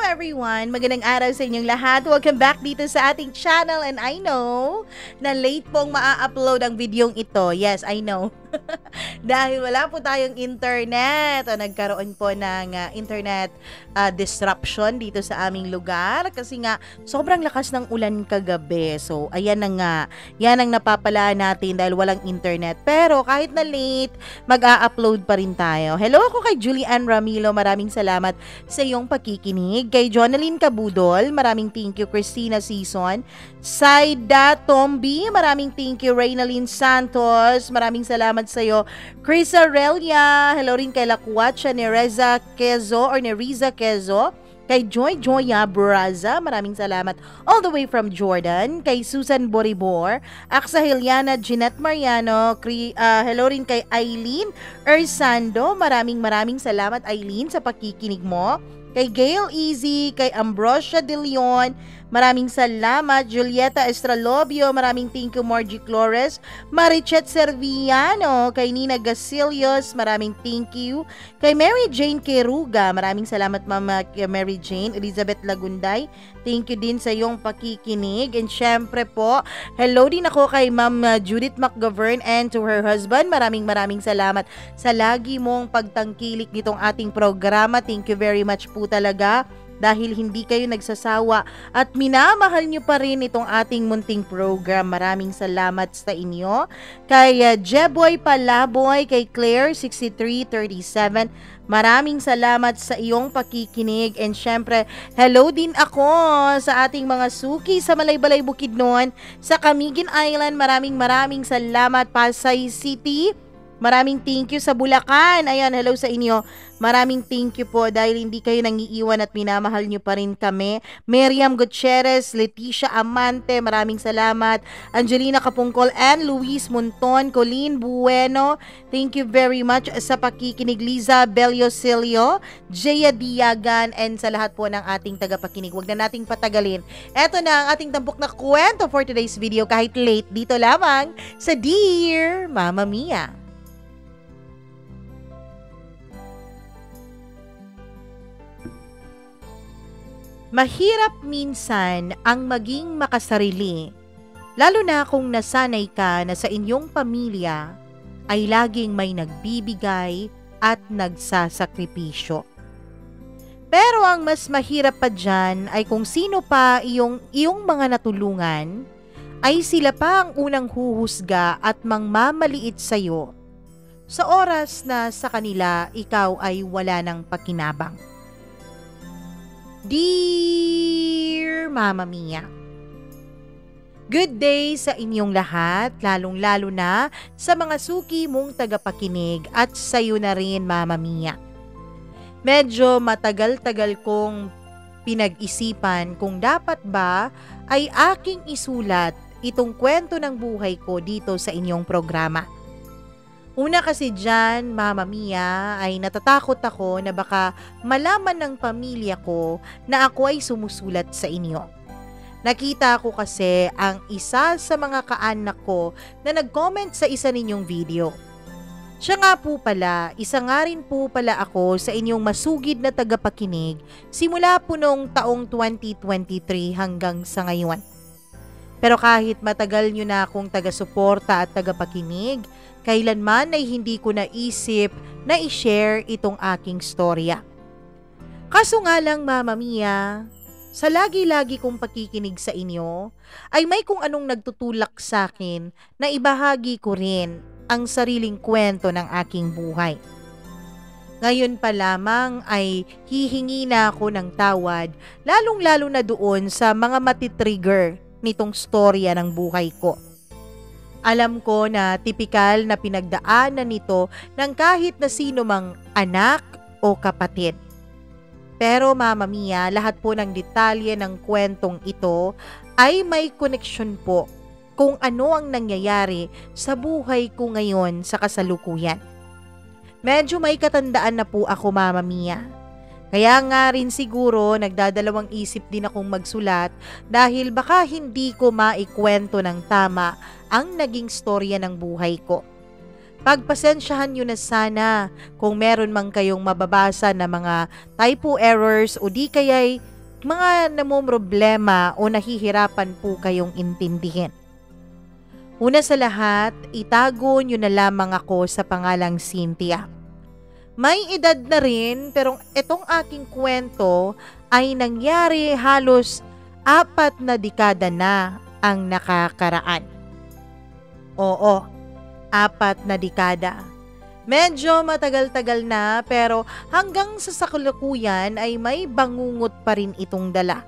everyone! Magandang araw sa inyong lahat. Welcome back dito sa ating channel and I know na late pong maa-upload ang videong ito. Yes, I know. Dahil wala po tayong internet o nagkaroon po ng internet disruption dito sa aming lugar kasi nga sobrang lakas ng ulan kagabi. So, ayan na nga. Yan ang napapala natin dahil walang internet. Pero kahit na late, mag-a-upload pa rin tayo. Hello ako kay Julian Ramilo. Maraming salamat sa iyong pakikinig. Kay Jonalyn Cabudol, maraming thank you. Christina Season. Saida Tombi, maraming thank you. Reynalyn Santos, maraming salamat sa iyo. Chris Aurelia, hello rin kay Lakwatcha ni Reza Quezo or ni Riza Quezo. Kay Joya Braza, maraming salamat all the way from Jordan. Kay Susan Boribor, Aksa Heliana, Jeanette Mariano, hello rin kay Eileen Ersando, maraming salamat Eileen sa pakikinig mo. Kay Gail Easy, kay Ambrosia De Leon, maraming salamat. Julieta Estralobio, maraming thank you. Margie Flores, Marichet Serviano, kay Nina Gasilios, maraming thank you. Kay Mary Jane Keruga, maraming salamat Mama Mary Jane. Elizabeth Lagunday, thank you din sa iyong pakikinig. And syempre po, hello din ako kay Ma'am Judith McGovern and to her husband. Maraming salamat sa lagi mong pagtangkilik nitong ating programa. Thank you very much po talaga. Dahil hindi kayo nagsasawa at minamahal nyo pa rin itong ating munting program. Maraming salamat sa inyo. Kay Jeboy Palaboy, kay Claire 6337, maraming salamat sa iyong pakikinig. And syempre, hello din ako sa ating mga suki sa Malaybalay Bukidnon, sa Camiguin Island. Maraming salamat. Pasay City, maraming thank you. Sa Bulacan, ayan, hello sa inyo. Maraming thank you po dahil hindi kayo nangiiwan at minamahal nyo pa rin kami. Miriam Gutierrez, Leticia Amante, maraming salamat. Angelina Kapungkol and Luis Monton, Colleen Bueno, thank you very much sa pakikinig. Liza Beliosilio, Jaya Diagan, and sa lahat po ng ating tagapakinig. Huwag na nating patagalin. Eto na ang ating tampok na kwento for today's video kahit late. Dito lamang sa Dear Mama Mia. Mahirap minsan ang maging makasarili, lalo na kung nasanay ka na sa inyong pamilya ay laging may nagbibigay at nagsasakripisyo. Pero ang mas mahirap pa dyan ay kung sino pa iyong mga natulungan, ay sila pa ang unang huhusga at mangmamaliit sa'yo sa oras na sa kanila ikaw ay wala ng pakinabang. Dear Mama Mia, good day sa inyong lahat, lalong-lalo na sa mga suki mong tagapakinig at sayo na rin Mama Mia. Medyo matagal-tagal kong pinag-isipan kung dapat ba ay aking isulat itong kwento ng buhay ko dito sa inyong programa. Una kasi dyan, Mama Mia, ay natatakot ako na baka malaman ng pamilya ko na ako ay sumusulat sa inyo. Nakita ko kasi ang isa sa mga kaanak ko na nag-comment sa isa ninyong video. Siya nga po pala, isa nga rin po pala ako sa inyong masugid na tagapakinig simula po noong taong 2023 hanggang sa ngayon. Pero kahit matagal nyo na akong taga-suporta at tagapakinig, kailanman ay hindi ko naisip na i-share itong aking storya. Kaso nga lang Mama Mia, sa lagi-lagi kong pakikinig sa inyo, ay may kung anong nagtutulak sa akin na ibahagi ko rin ang sariling kwento ng aking buhay. Ngayon pa lamang ay hihingi na ako ng tawad, lalong-lalo na doon sa mga matitrigger nitong storya ng buhay ko. Alam ko na tipikal na pinagdaanan nito ng kahit na sino mang anak o kapatid. Pero Mama Mia, lahat po ng detalye ng kwentong ito ay may koneksyon po kung ano ang nangyayari sa buhay ko ngayon sa kasalukuyan. Medyo may katandaan na po ako Mama Mia. Kaya nga rin siguro nagdadalawang isip din akong magsulat dahil baka hindi ko maikwento ng tama ang naging storya ng buhay ko. Pagpasensyahan nyo na sana kung meron mang kayong mababasa na mga typo errors o di kaya'y mga namomroblema o nahihirapan po kayong intindihin. Una sa lahat, itago nyo na lamang ako sa pangalang Cynthia. May edad na rin pero itong aking kwento ay nangyari halos 4 na dekada na ang nakakaraan. Oo, 4 na dekada. Medyo matagal-tagal na pero hanggang sa kasalukuyan ay may bangungot pa rin itong dala.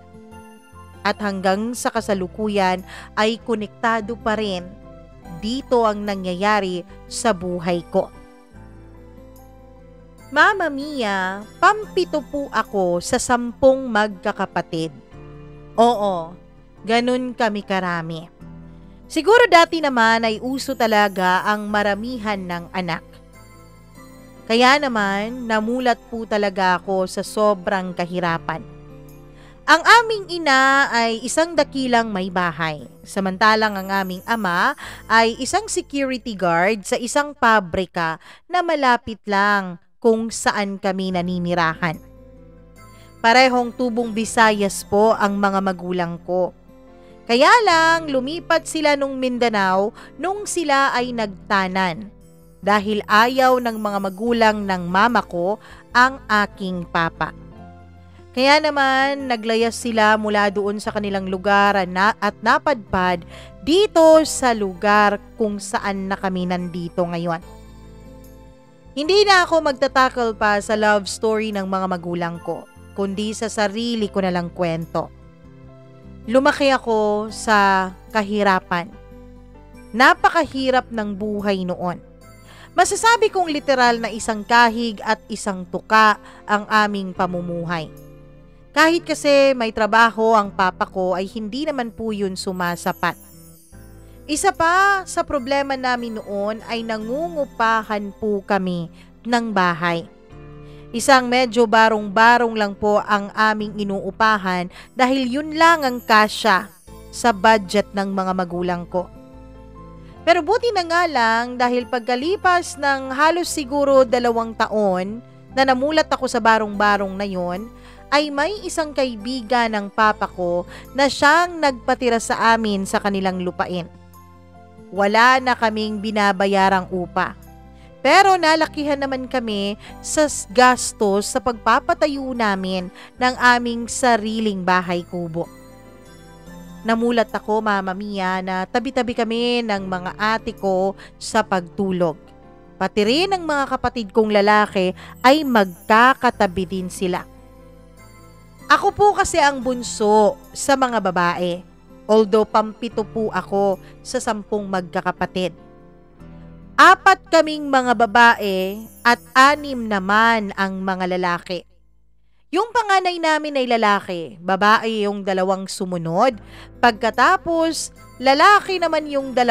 At hanggang sa kasalukuyan ay konektado pa rin. Dito ang nangyayari sa buhay ko. Mama Mia, 7 po ako sa 10 magkakapatid. Oo, ganun kami karami. Siguro dati naman ay uso talaga ang maramihan ng anak. Kaya naman, namulat po talaga ako sa sobrang kahirapan. Ang aming ina ay isang dakilang may bahay, samantalang ang aming ama ay isang security guard sa isang pabrika na malapit lang kung saan kami naninirahan. Parehong tubong Visayas po ang mga magulang ko. Kaya lang lumipat sila nung Mindanao nung sila ay nagtanan. Dahil ayaw ng mga magulang ng mama ko ang aking papa. Kaya naman naglayas sila mula doon sa kanilang lugar at napadpad dito sa lugar kung saan na kami nandito ngayon. Hindi na ako magtatakal pa sa love story ng mga magulang ko, kundi sa sarili ko na lang kwento. Lumaki ako sa kahirapan. Napakahirap ng buhay noon. Masasabi kong literal na isang kahig at isang tuka ang aming pamumuhay. Kahit kasi may trabaho ang papa ko ay hindi naman po yun sumasapat. Isa pa sa problema namin noon ay nangungupahan po kami ng bahay. Isang medyo barong-barong lang po ang aming inuupahan dahil yun lang ang kasya sa budget ng mga magulang ko. Pero buti na nga lang dahil pagkalipas ng halos siguro 2 taon na namulat ako sa barong-barong na yon, ay may isang kaibigan ng papa ko na siyang nagpatira sa amin sa kanilang lupain. Wala na kaming binabayarang upa. Pero nalakihan naman kami sa gastos sa pagpapatayo namin ng aming sariling bahay kubo. Namulat ako, Mama Mia, na tabi-tabi kami ng mga ate ko sa pagtulog. Pati rin ang mga kapatid kong lalaki ay magkakatabi din sila. Ako po kasi ang bunso sa mga babae, although 7 po ako sa 10 magkakapatid. 4 kaming mga babae at 6 naman ang mga lalaki. Yung panganay namin ay lalaki, babae yung 2 sumunod, pagkatapos lalaki naman yung 2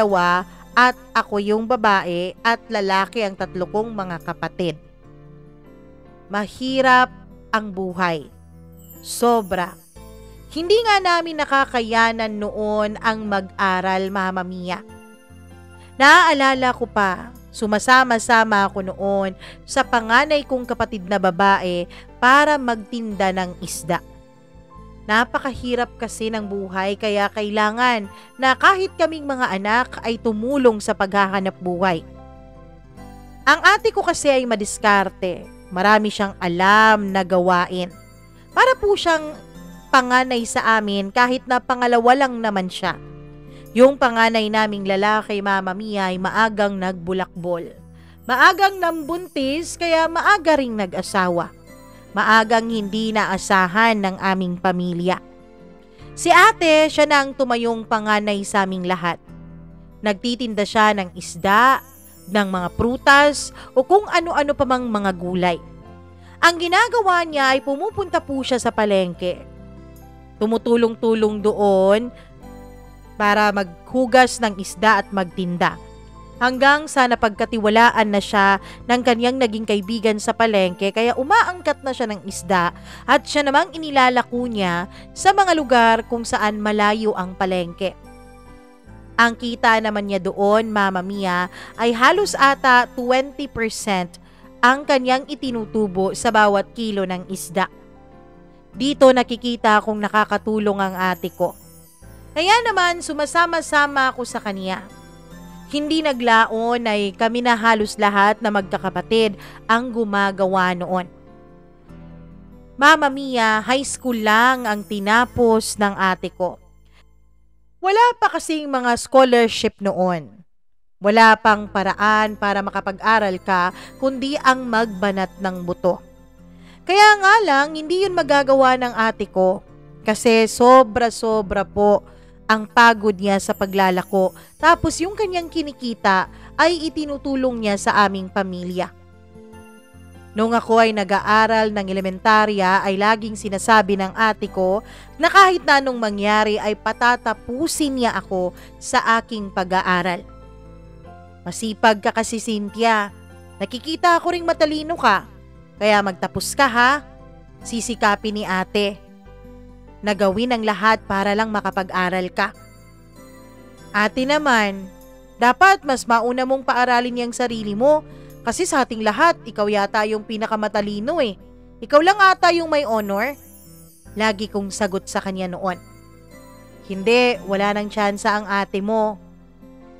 at ako yung babae at lalaki ang 3 kong mga kapatid. Mahirap ang buhay. Sobra. Hindi nga namin nakakayanan noon ang mag-aral, Mama Mia. Naaalala ko pa, sumasama-sama ako noon sa panganay kong kapatid na babae para magtinda ng isda. Napakahirap kasi ng buhay kaya kailangan na kahit kaming mga anak ay tumulong sa paghahanap buhay. Ang ate ko kasi ay madiskarte. Marami siyang alam na gawain. Para po siyang panganay sa amin kahit na pangalawa lang naman siya. Yung panganay naming lalaki, Mama Mia, ay maagang nagbulakbol. Maagang nambuntis kaya maaga ring nag-asawa. Maagang hindi naasahan ng aming pamilya. Si ate, siya na ang tumayong panganay sa aming lahat. Nagtitinda siya ng isda, ng mga prutas o kung ano-ano pa mang mga gulay. Ang ginagawa niya ay pumupunta po siya sa palengke. Tumutulong-tulong doon para maghugas ng isda at magtinda. Hanggang sa napagkatiwalaan na siya ng kanyang naging kaibigan sa palengke kaya umaangkat na siya ng isda at siya namang inilalako niya sa mga lugar kung saan malayo ang palengke. Ang kita naman niya doon, Mama Mia, ay halos ata 20% ang kanyang itinutubo sa bawat kilo ng isda. Dito nakikita kong nakakatulong ang ate ko. Kaya naman sumasama-sama ako sa kanya. Hindi naglaon ay kami na halos lahat na magkakapatid ang gumagawa noon. Mama Mia, high school lang ang tinapos ng ate ko. Wala pa kasing mga scholarship noon. Wala pang paraan para makapag-aral ka kundi ang magbanat ng buto. Kaya nga lang, hindi yun magagawa ng ate ko kasi sobra-sobra po ang pagod niya sa paglalako. Tapos yung kanyang kinikita ay itinutulong niya sa aming pamilya. Nung ako ay nag-aaral ng elementarya ay laging sinasabi ng ate ko na kahit na anong mangyari ay patatapusin niya ako sa aking pag-aaral. Masipag ka kasi, Cynthia. Nakikita ko ring matalino ka. Kaya magtapos ka ha. Sisikapin ni ate. Nagawin ang lahat para lang makapag-aral ka. Ate naman, dapat mas mauna mong paaralin yung sarili mo kasi sa ating lahat, ikaw yata yung pinakamatalino eh. Ikaw lang ata yung may honor. Lagi kong sagot sa kanya noon. Hindi, wala nang tsansa ang ate mo.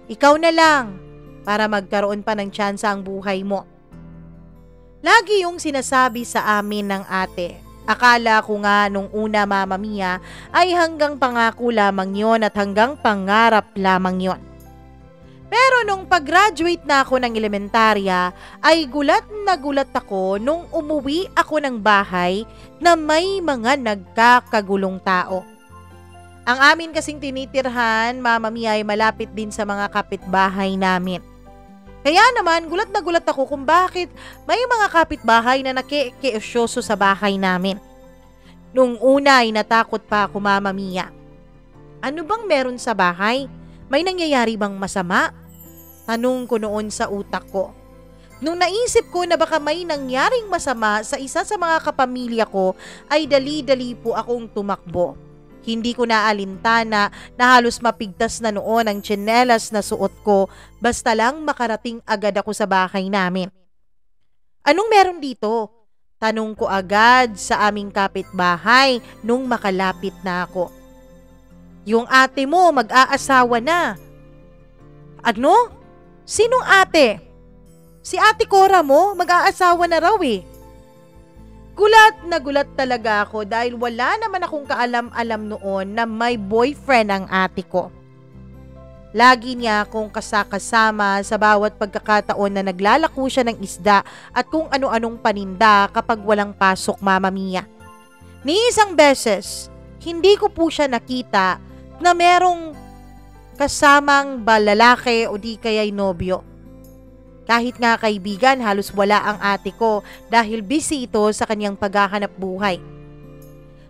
Ikaw na lang para magkaroon pa ng tsansa ang buhay mo. Lagi yung sinasabi sa amin ng ate. Akala ko nga nung una, Mama Mia, ay hanggang pangako lamang yon at hanggang pangarap lamang yon. Pero nung pag-graduate na ako ng elementarya, ay gulat na gulat ako nung umuwi ako ng bahay na may mga nagkakagulong tao. Ang amin kasing tinitirhan, Mama Mia, ay malapit din sa mga kapitbahay namin. Kaya naman, gulat na gulat ako kung bakit may mga kapitbahay na nakikiusyoso sa bahay namin. Nung una ay natakot pa ako, Mama Mia. Ano bang meron sa bahay? May nangyayari bang masama? Tanong ko noon sa utak ko. Nung naisip ko na baka may nangyaring masama sa isa sa mga kapamilya ko, ay dali-dali po akong tumakbo. Hindi ko naalintana na halos mapigtas na noon ang tsinelas na suot ko basta lang makarating agad ako sa bahay namin. Anong meron dito? Tanong ko agad sa aming kapitbahay nung makalapit na ako. Yung ate mo mag-aasawa na. Ano? Sinong ate? Si Ate Cora mo mag-aasawa na raw eh. Gulat na gulat talaga ako dahil wala naman akong kaalam-alam noon na may boyfriend ang ate ko. Lagi niya akong kasakasama sa bawat pagkakataon na naglalako siya ng isda at kung ano-anong paninda kapag walang pasok, Mama Mia. Ni isang beses, hindi ko po siya nakita na merong kasamang balalaki o di kaya'y nobyo. Kahit nga kaibigan, halos wala ang ate ko dahil busy ito sa kanyang paghahanap buhay.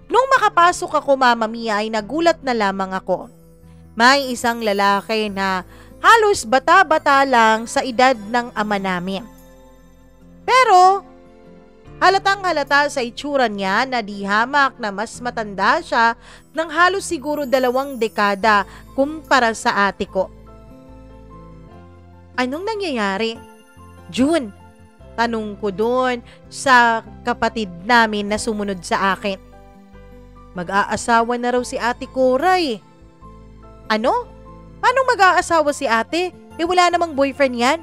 Nung makapasok ako, Mama Mia, ay nagulat na lamang ako. May isang lalaki na halos bata-bata lang sa edad ng ama namin. Pero halatang halata sa itsura niya na di hamak na mas matanda siya ng halos siguro 2 dekada kumpara sa ate ko. Anong nangyayari? June, tanong ko doon sa kapatid namin na sumunod sa akin. Mag-aasawa na raw si Ate Cora eh. Ano? Paano mag-aasawa si ate? Eh wala namang boyfriend yan.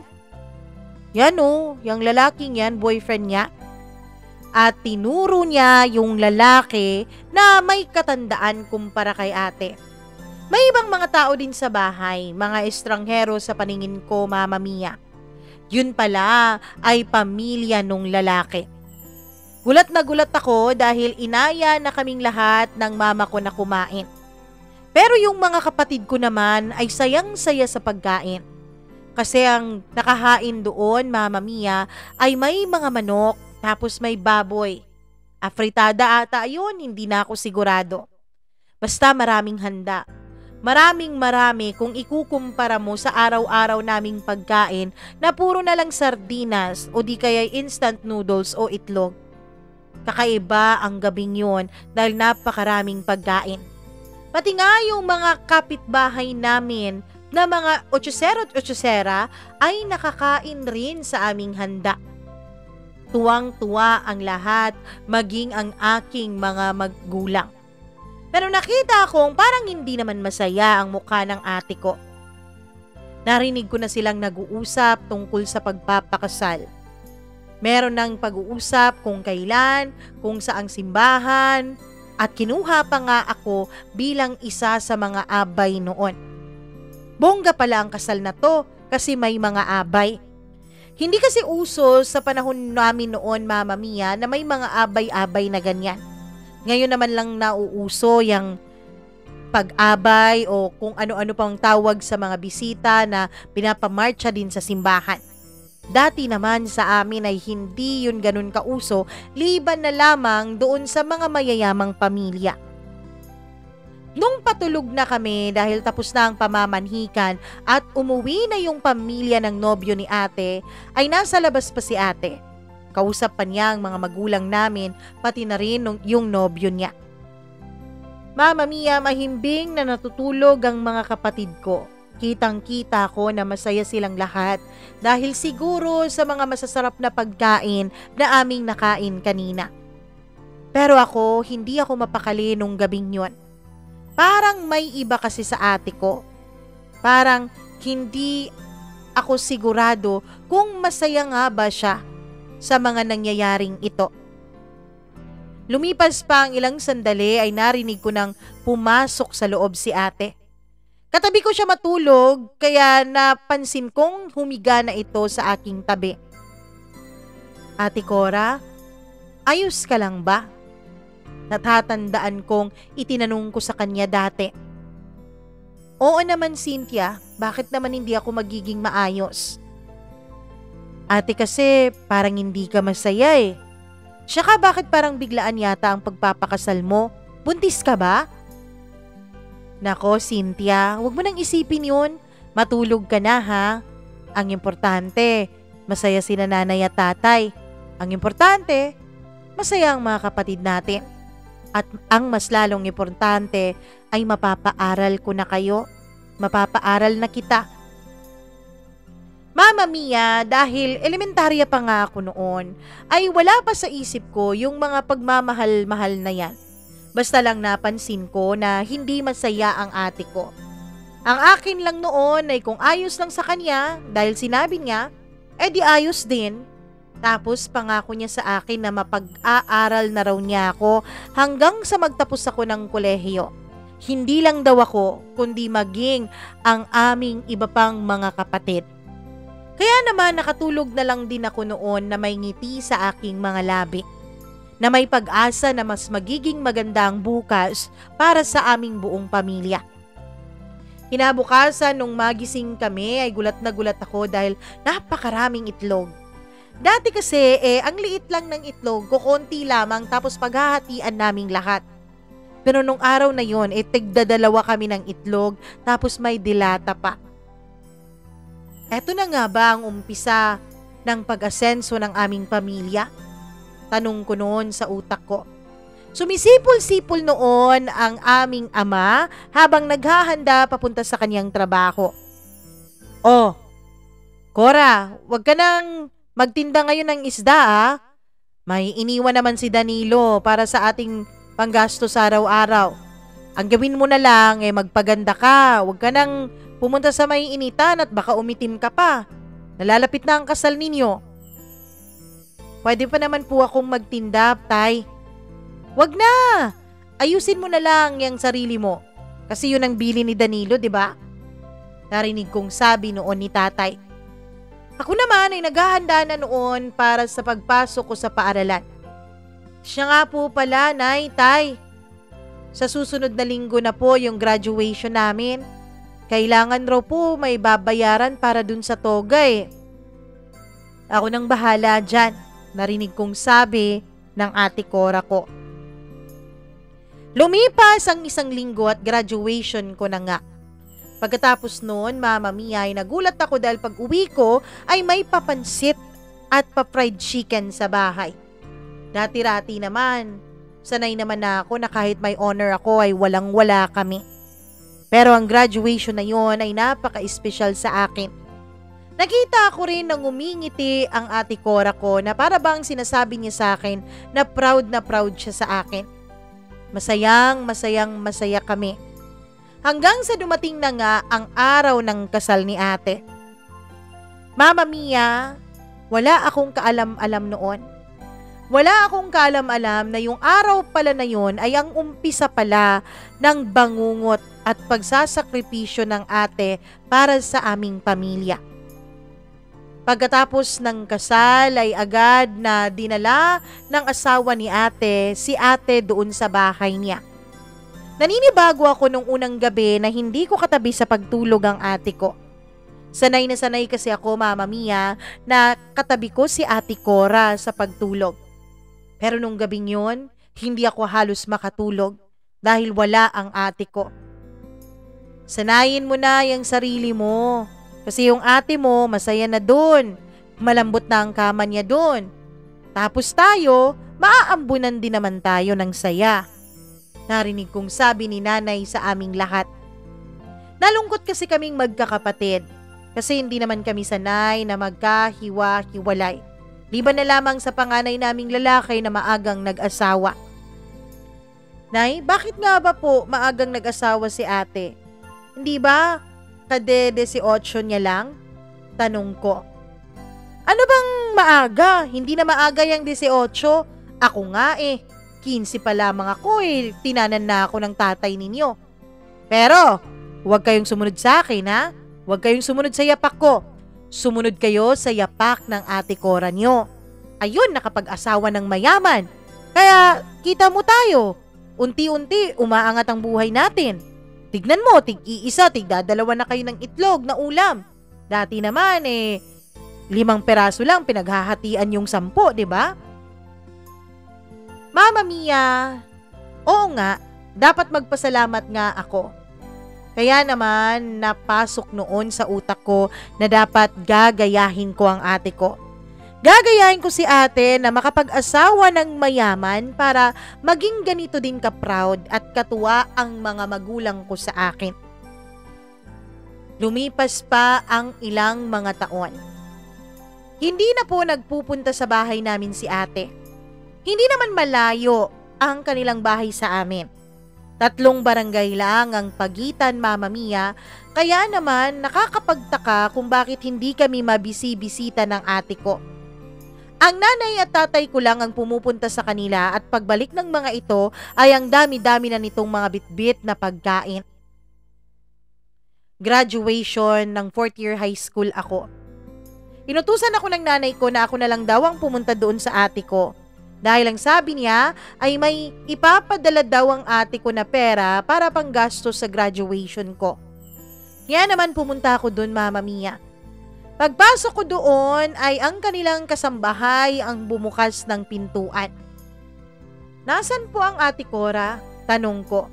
Yan oh, yung lalaking yan, boyfriend niya. At tinuro niya yung lalaki na may katandaan kumpara kay ate. May ibang mga tao din sa bahay, mga estranghero sa paningin ko, Mama Mia. Yun pala ay pamilya nung lalaki. Gulat na gulat ako dahil inaya na kaming lahat ng mama ko na kumain. Pero yung mga kapatid ko naman ay sayang-saya sa pagkain. Kasi ang nakahain doon, Mama Mia, ay may mga manok tapos may baboy. Afritada ata yun, hindi na ako sigurado. Basta maraming handa. Marami kung ikukumpara mo sa araw-araw naming pagkain na puro na lang sardinas o di kaya instant noodles o itlog. Kakaiba ang gabing yun dahil napakaraming pagkain. Pati nga yung mga kapitbahay namin na mga 800 at 800 ay nakakain rin sa aming handa. Tuwang-tuwa ang lahat, maging ang aking mga magulang. Pero nakita kong parang hindi naman masaya ang mukha ng ate ko. Narinig ko na silang nag-uusap tungkol sa pagpapakasal. Meron ng pag-uusap kung kailan, kung saang simbahan, at kinuha pa nga ako bilang isa sa mga abay noon. Bongga pala ang kasal na to kasi may mga abay. Hindi kasi uso sa panahon namin noon, Mama Mia, na may mga abay-abay na ganyan. Ngayon naman lang nauuso yung pag-abay o kung ano-ano pang tawag sa mga bisita na pinapamarcha din sa simbahan. Dati naman sa amin ay hindi yun ganun kauso, liban na lamang doon sa mga mayayamang pamilya. Nung patulog na kami dahil tapos na ang pamamanhikan at umuwi na yung pamilya ng nobyo ni ate, ay nasa labas pa si ate. Kausap pa niya ang mga magulang namin, pati na rin yung nobyo niya. Mama Mia, mahimbing na natutulog ang mga kapatid ko. Kitang-kita ko na masaya silang lahat dahil siguro sa mga masasarap na pagkain na aming nakain kanina. Pero ako, hindi ako mapakali nung gabing yun. Parang may iba kasi sa ate ko. Parang hindi ako sigurado kung masaya nga ba siya sa mga nangyayaring ito. Lumipas pa ang ilang sandali ay narinig ko nang pumasok sa loob si ate. Katabi ko siya matulog kaya napansin kong humiga na ito sa aking tabi. Ate Cora, ayos ka lang ba? Natatandaan kong itinanong ko sa kanya dati. Oo naman, Cynthia, bakit naman hindi ako magiging maayos? Ate, kasi parang hindi ka masaya eh. Tsaka bakit parang biglaan yata ang pagpapakasal mo? Buntis ka ba? Nako, Cynthia, wag mo nang isipin yun. Matulog ka na ha. Ang importante, masaya sina nanay at tatay. Ang importante, masaya ang mga kapatid natin. At ang mas lalong importante ay mapapaaral ko na kayo. Mapapaaral na kita. Mama Mia, dahil elementarya pa nga ako noon, ay wala pa sa isip ko yung mga pagmamahal-mahal na yan. Basta lang napansin ko na hindi masaya ang ate ko. Ang akin lang noon ay kung ayos lang sa kanya, dahil sinabi niya, di ayos din. Tapos pangako niya sa akin na mapag-aaral na raw niya ako hanggang sa magtapos ako ng kolehiyo. Hindi lang daw ako, kundi maging ang aming iba pang mga kapatid. Kaya naman nakatulog na lang din ako noon na may ngiti sa aking mga labi. Na may pag-asa na mas magiging maganda ang bukas para sa aming buong pamilya. Kinabukasan nung magising kami ay gulat na gulat ako dahil napakaraming itlog. Dati kasi ang liit lang ng itlog, kukonti lamang tapos paghahatian naming lahat. Pero nung araw na yon, tigdadalawa kami ng itlog tapos may dilata pa. Eto na nga ba ang umpisa ng pag-asenso ng aming pamilya? Tanong ko noon sa utak ko. Sumisipol-sipol noon ang aming ama habang naghahanda papunta sa kanyang trabaho. Oh, Cora, wag ka nang magtinda ngayon ng isda May iniwan naman si Danilo para sa ating panggastos araw-araw. Ang gawin mo na lang magpaganda ka. Huwag ka nang pumunta sa may initan at baka umitim ka pa. Nalalapit na ang kasal ninyo. Pwede pa naman po akong magtinda, Tay. Huwag na! Ayusin mo na lang yung sarili mo. Kasi yun ang bili ni Danilo, di ba? Narinig kong sabi noon ni Tatay. Ako naman ay naghahanda na noon para sa pagpasok ko sa paaralan. Siya nga po pala, Nay, Tay. Sa susunod na linggo na po yung graduation namin. Kailangan raw po may babayaran para dun sa toga Ako nang bahala dyan, narinig kong sabi ng ate Cora ko. Lumipas ang 1 linggo at graduation ko na nga. Pagkatapos noon, Mama Mia, ay nagulat ako dahil pag uwi ko ay may papansit at pa-fried chicken sa bahay. Dati-rati naman, sanay naman na ako na kahit may honor ako ay walang-wala kami. Pero ang graduation na yon ay napaka-espesyal sa akin. Nakita ko rin na ngumingiti ang ate Cora ko na para bang sinasabi niya sa akin na proud siya sa akin. Masaya kami. Hanggang sa dumating na nga ang araw ng kasal ni ate. Mama Mia, wala akong kaalam-alam noon. Wala akong kaalam-alam na yung araw pala na yun ay ang umpisa pala ng bangungot at pagsasakripisyo ng ate para sa aming pamilya. Pagkatapos ng kasal ay agad na dinala ng asawa ni ate si ate doon sa bahay niya. Naninibago ako nung unang gabi na hindi ko katabi sa pagtulog ang ate ko. Sanay na sanay kasi ako, Mama Mia, na katabi ko si ate Cora sa pagtulog. Pero nung gabing yun, hindi ako halos makatulog dahil wala ang ate ko. Sanayin mo na yung sarili mo. Kasi yung ate mo, masaya na doon. Malambot na ang kama niya doon. Tapos tayo, maaambunan din naman tayo ng saya. Narinig kong sabi ni nanay sa aming lahat. Nalungkot kasi kaming magkakapatid. Kasi hindi naman kami sanay na magkahiwa-hiwalay. Liban na lamang sa panganay naming lalaki na maagang nag-asawa. Nay, bakit nga ba po maagang nag-asawa si ate? Hindi ba Kade-18 niya lang? Tanong ko. Ano bang maaga? Hindi na maaga yung 18. Ako nga 15 pa lamang ako Tinanan na ako ng tatay ninyo. Pero, huwag kayong sumunod sa akin ha. Huwag kayong sumunod sa yapak ko. Sumunod kayo sa yapak ng ate Cora nyo. Ayun, nakapag-asawa ng mayaman. Kaya, kita mo tayo. Unti-unti, umaangat ang buhay natin. Tignan mo, tig-iisa, tig-dadalawa na kayo ng itlog na ulam. Dati naman 5 peraso lang pinaghahatian yung 10, di ba? Mama Mia, oo nga, dapat magpasalamat nga ako. Kaya naman napasok noon sa utak ko na dapat gagayahin ko ang ate ko. Gagayahin ko si ate na makapag-asawa ng mayaman para maging ganito din ka-proud at katuwa ang mga magulang ko sa akin. Lumipas pa ang ilang mga taon. Hindi na po nagpupunta sa bahay namin si ate. Hindi naman malayo ang kanilang bahay sa amin. 3 barangay lang ang pagitan, Mama Mia, kaya naman nakakapagtaka kung bakit hindi kami mabisi-bisita ng ate ko. Ang nanay at tatay ko lang ang pumupunta sa kanila at pagbalik ng mga ito ay ang dami-dami na nitong mga bitbit na pagkain. Graduation ng 4th year high school ako. Inutusan ako ng nanay ko na ako na lang daw ang pumunta doon sa ate ko. Dahil ang sabi niya ay may ipapadala daw ang ate ko na pera para panggastos sa graduation ko. Kaya naman pumunta ako doon, Mama Mia. Pagpasok ko doon ay ang kanilang kasambahay ang bumukas ng pintuan. Nasaan po ang ate Cora? Tanong ko.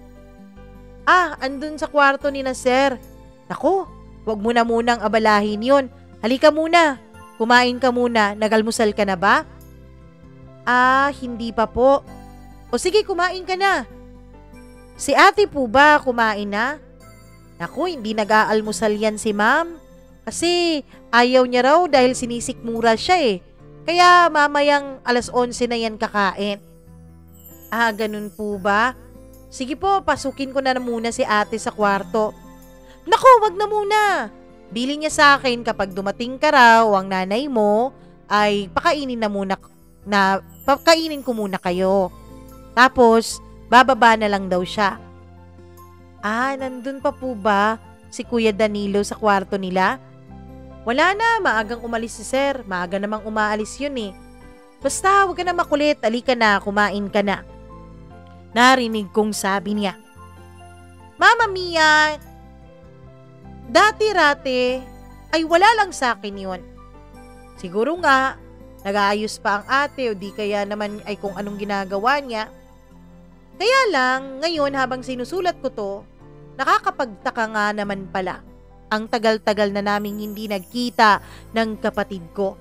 Andun sa kwarto ni na sir. Naku, wag mo na munang abalahin yun. Halika muna, kumain ka muna, nagalmusal ka na ba? Hindi pa po. O sige, kumain ka na. Si ate po ba kumain na? Naku, hindi nag-aalmusal yan si ma'am. Kasi ayaw niya raw dahil sinisikmura siya Kaya mamayang 11:00 na yan kakain. Ganun po ba? Sige po, pasukin ko na muna si ate sa kwarto. Naku, wag na muna. Bili niya sa akin kapag dumating ka raw ang nanay mo, ay pakainin ko muna kayo. Tapos, bababa na lang daw siya. Nandun pa po ba si Kuya Danilo sa kwarto nila? Wala na, maagang umalis si sir. Maaga namang umaalis yun Basta, huwag ka na makulit. Halika na, kumain ka na. Narinig kong sabi niya. Mama Mia, dati-rate ay wala lang sa akin yun. Siguro nga, nag-aayos pa ang ate o di kaya naman ay kung anong ginagawa niya. Kaya lang, ngayon habang sinusulat ko to, nakakapagtaka nga naman pala. Ang tagal-tagal na naming hindi nagkita ng kapatid ko.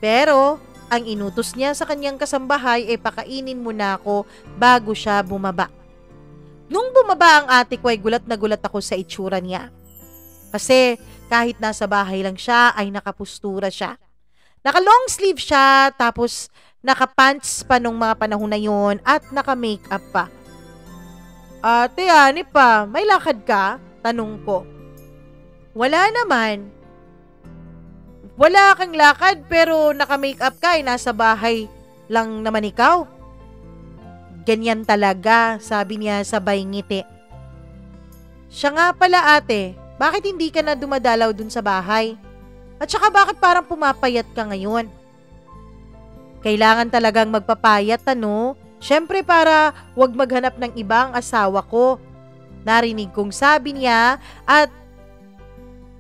Pero, ang inutos niya sa kanyang kasambahay ay pakainin muna ako bago siya bumaba. Nung bumaba ang ate ko ay gulat na gulat ako sa itsura niya. Kasi Kahit nasa bahay lang siya ay nakapustura siya. Naka long sleeve siya, tapos naka-pants pa nung mga panahon na yun at naka-makeup pa. Ate, ani pa, may lakad ka? Tanong ko. Wala naman. Wala kang lakad pero naka-makeup ka, nasa bahay lang naman ikaw. Ganyan talaga, sabi niya sabay ngiti. Siya nga pala ate, bakit hindi ka na dumadalaw dun sa bahay? At saka bakit parang pumapayat ka ngayon? Kailangan talagang magpapayat, ano? Siyempre para wag maghanap ng ibang asawa ko. Narinig kong sabi niya at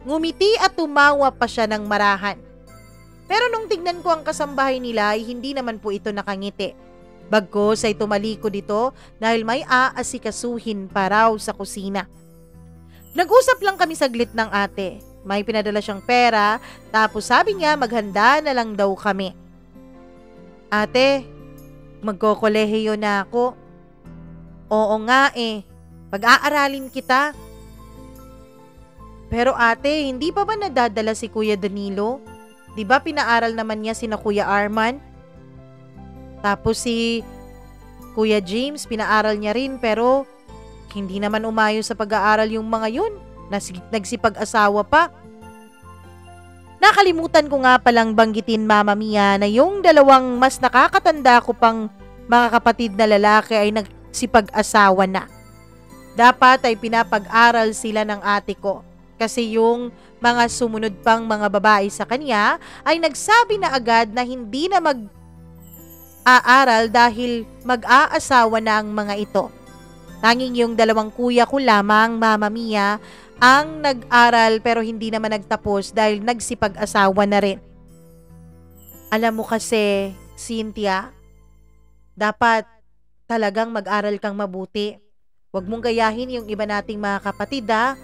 ngumiti at tumawa pa siya ng marahan. Pero nung tignan ko ang kasambahay nila ay hindi naman po ito nakangiti. Bagkus ay tumalikod ito dahil may aasikasuhin pa raw sa kusina. Nag-usap lang kami saglit ng ate. May pinadala siyang pera, tapos sabi niya maghanda na lang daw kami. Ate, magkokolehiyo na ako. Oo nga pag-aaralin kita. Pero ate, hindi pa ba nadadala si Kuya Danilo? Di ba pinaaral naman niya sina Kuya Arman? Tapos si Kuya James, pinaaral niya rin pero hindi naman umayos sa pag-aaral yung mga yun. Nagsipag-asawa pa. Nakalimutan ko nga palang banggitin, Mama Mia, na yung dalawang mas nakakatanda ko pang mga kapatid na lalaki ay nagsipag-asawa na. Dapat ay pinapag-aral sila ng ate ko. Kasi yung mga sumunod pang mga babae sa kanya ay nagsabi na agad na hindi na mag-aaral dahil mag-aasawa na ang mga ito. Tanging yung dalawang kuya ko lamang, Mama Mia, ang nag-aral pero hindi naman nagtapos dahil nagsipag-asawa na rin. Alam mo kasi, Cynthia, dapat talagang mag-aral kang mabuti. Huwag mong gayahin yung iba nating mga kapatid, ha?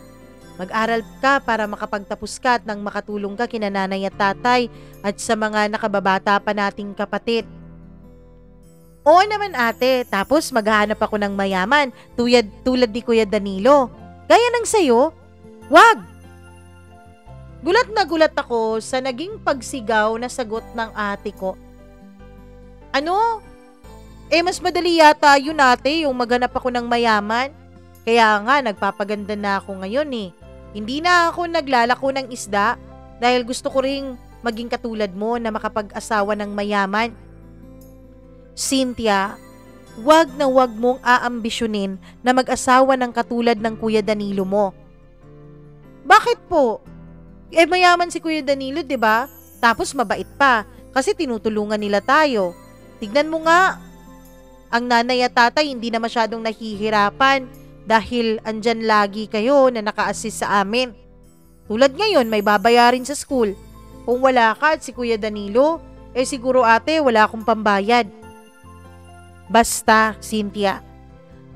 Mag-aral ka para makapagtapos ka at nang makatulong ka kina nanay at tatay at sa mga nakababata pa nating kapatid. Oo naman ate, tapos maghahanap ako ng mayaman tulad ni Kuya Danilo. Gaya ng sayo, wag! Gulat na gulat ako sa naging pagsigaw na sagot ng ate ko. Ano? Mas madali yata yun ate, yung maghanap ako ng mayaman. Kaya nga, nagpapaganda na ako ngayon Hindi na ako naglalako ng isda dahil gusto ko ring maging katulad mo na makapag-asawa ng mayaman. Cynthia, wag na wag mong aambisyonin na mag-asawa ng katulad ng Kuya Danilo mo. Bakit po? Mayaman si Kuya Danilo, 'di ba? Tapos mabait pa kasi tinutulungan nila tayo. Tignan mo nga, ang nanay at tatay hindi na masyadong nahihirapan dahil andyan lagi kayo na naka-assist sa amin. Tulad ngayon, may babayarin sa school. Kung wala ka at si Kuya Danilo, siguro ate wala akong pambayad. Basta, Cynthia,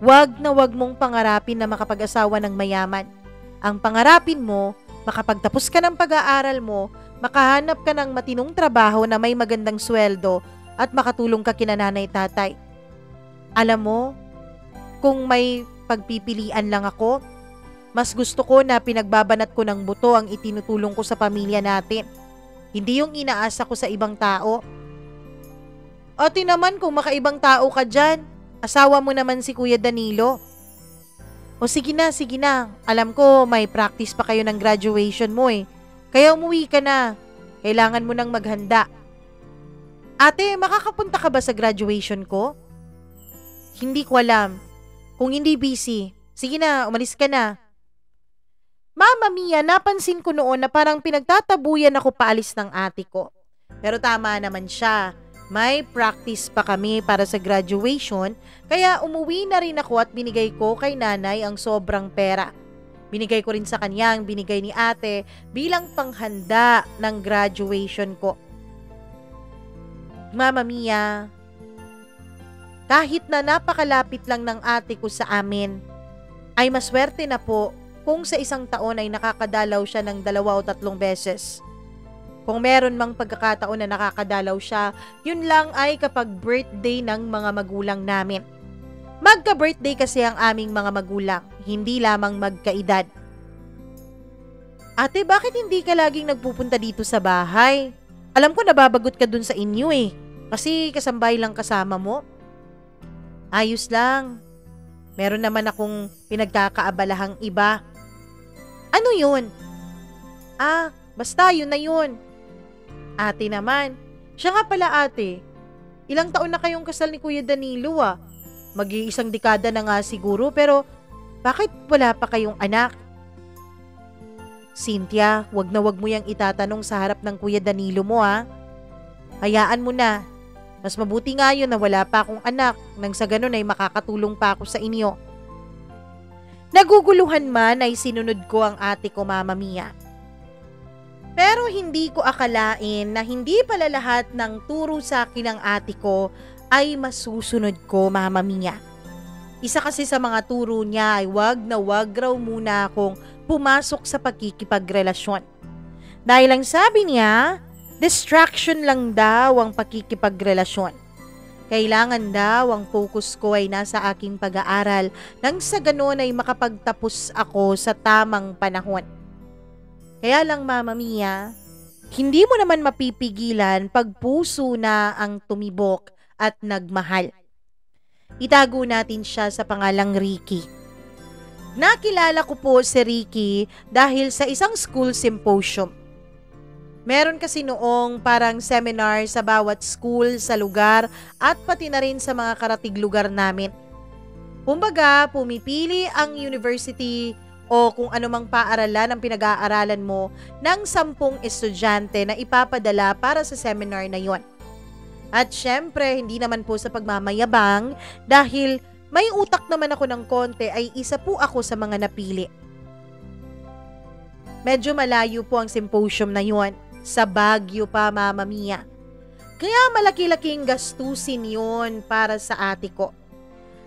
wag na wag mong pangarapin na makapag-asawa ng mayaman. Ang pangarapin mo, makapagtapos ka ng pag-aaral mo, makahanap ka ng matinong trabaho na may magandang sweldo at makatulong ka kina nanay tatay. Alam mo, kung may pagpipilian lang ako, mas gusto ko na pinagbabanat ko ng buto ang itinutulong ko sa pamilya natin. Hindi yung inaasa ko sa ibang tao. Ate naman kung makaibang tao ka dyan, asawa mo naman si Kuya Danilo. O sige na. Alam ko may practice pa kayo ng graduation mo Kaya umuwi ka na. Kailangan mo nang maghanda. Ate, makakapunta ka ba sa graduation ko? Hindi ko alam. Kung hindi busy, sige na, umalis ka na. Mama Mia, napansin ko noon na parang pinagtatabuyan ako paalis ng ate ko. Pero tama naman siya. May practice pa kami para sa graduation, kaya umuwi na rin ako at binigay ko kay nanay ang sobrang pera. Binigay ko rin sa kanya ang binigay ni ate bilang panghanda ng graduation ko. Mama Mia, kahit na napakalapit lang ng ate ko sa amin, ay maswerte na po kung sa isang taon ay nakakadalaw siya ng 2 o 3 beses. Kung meron mang pagkakataon na nakakadalaw siya, yun lang ay kapag birthday ng mga magulang namin. Magka-birthday kasi ang aming mga magulang, hindi lamang magkaedad. Ate, bakit hindi ka laging nagpupunta dito sa bahay? Alam ko nababagot ka dun sa inyo eh. Kasi kasambay lang kasama mo. Ayos lang. Meron naman akong pinagkakaabalahang iba. Ano yun? Basta yun na yun. Ate naman. Siya nga pala ate. Ilang taon na kayong kasal ni Kuya Danilo ah? Mag-iisang dekada na nga siguro pero bakit wala pa kayong anak? Cynthia, wag na wag mo yang itatanong sa harap ng Kuya Danilo mo ha. Hayaan mo na. Mas mabuti nga yun na wala pa akong anak nang sa ganun ay makakatulong pa ako sa inyo. Naguguluhan man ay sinunod ko ang ate ko, Mama Mia. Pero hindi ko akalain na hindi pala lahat ng turo sa akin ng ate ko ay masusunod ko, Mama Mia. Isa kasi sa mga turo niya ay wag na wag raw muna akong pumasok sa pagkikipagrelasyon. Dahil ang sabi niya, distraction lang daw ang pagkikipagrelasyon. Kailangan daw ang focus ko ay nasa aking pag-aaral nang sa ganon ay makapagtapos ako sa tamang panahon. Kaya lang Mama Mia, hindi mo naman mapipigilan pag puso na ang tumibok at nagmahal. Itago natin siya sa pangalang Ricky. Nakilala ko po si Ricky dahil sa isang school symposium. Meron kasi noong parang seminar sa bawat school sa lugar at pati na rin sa mga karatig lugar namin. Kumbaga, pumipili ang university o kung anumang paaralan ang pinag-aaralan mo ng 10 estudyante na ipapadala para sa seminar na yon. At syempre, hindi naman po sa pagmamayabang dahil may utak naman ako ng konti ay isa po ako sa mga napili. Medyo malayo po ang symposium na yon. Sa Baguio pa, Mama Mia. Kaya malaki-laking gastusin yon para sa ate ko.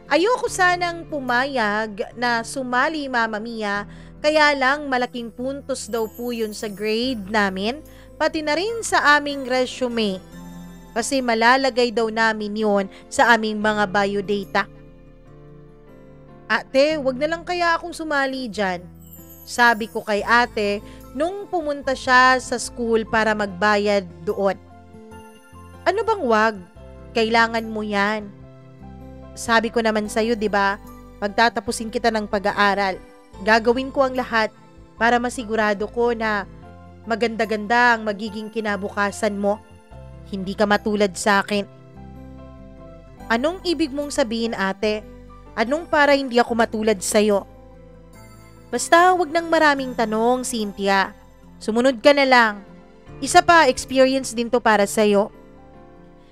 Ayoko sanang pumayag na sumali, Mama Mia, kaya lang malaking puntos daw po yun sa grade namin, pati na rin sa aming resume. Kasi malalagay daw namin yon sa aming mga biodata. Ate, wag na lang kaya akong sumali dyan. Sabi ko kay ate nung pumunta siya sa school para magbayad doon. Ano bang wag? Kailangan mo yan. Sabi ko naman sa'yo, di ba? Pagtatapusin kita ng pag-aaral. Gagawin ko ang lahat para masigurado ko na maganda-ganda ang magiging kinabukasan mo. Hindi ka matulad sa akin. Anong ibig mong sabihin, ate? Anong para hindi ako matulad sa'yo? Basta wag nang maraming tanong, Cynthia. Sumunod ka na lang. Isa pa, experience din to para sa'yo.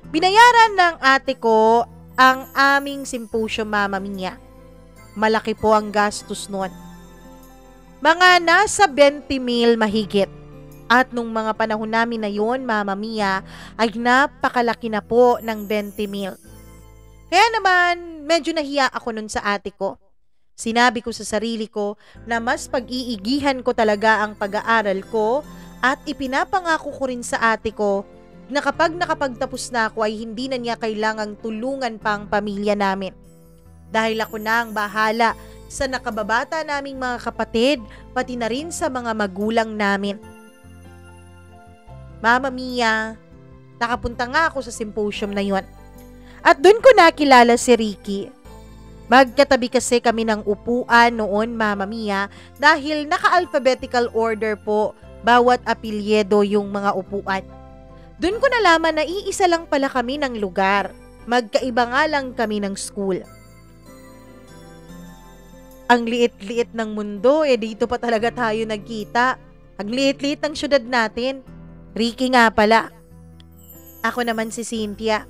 Binayaran ng ate ko ang aming symposium, Mama Mia. Malaki po ang gastos nun. Mga nasa 20,000 mahigit. At nung mga panahon namin na yon, Mama Mia, ay napakalaki na po ng 20,000. Kaya naman, medyo nahiya ako nun sa ate ko. Sinabi ko sa sarili ko na mas pag-iigihan ko talaga ang pag-aaral ko at ipinapangako ko rin sa ate ko na kapag nakapagtapos na ako ay hindi na niya kailangang tulungan pa ang pamilya namin. Dahil ako na ang bahala sa nakababata naming mga kapatid, pati na rin sa mga magulang namin. Mama Mia, nakapunta nga ako sa symposium na yon. At doon ko nakilala si Ricky. Magkatabi kasi kami ng upuan noon, Mama Mia, dahil naka-alphabetical order po bawat apelyido yung mga upuan. Doon ko nalaman na iisa lang pala kami ng lugar. Magkaiba nga lang kami ng school. Ang liit-liit ng mundo, dito pa talaga tayo nagkita. Ang liit-liit ng syudad natin. Ricky nga pala. Ako naman si Cynthia.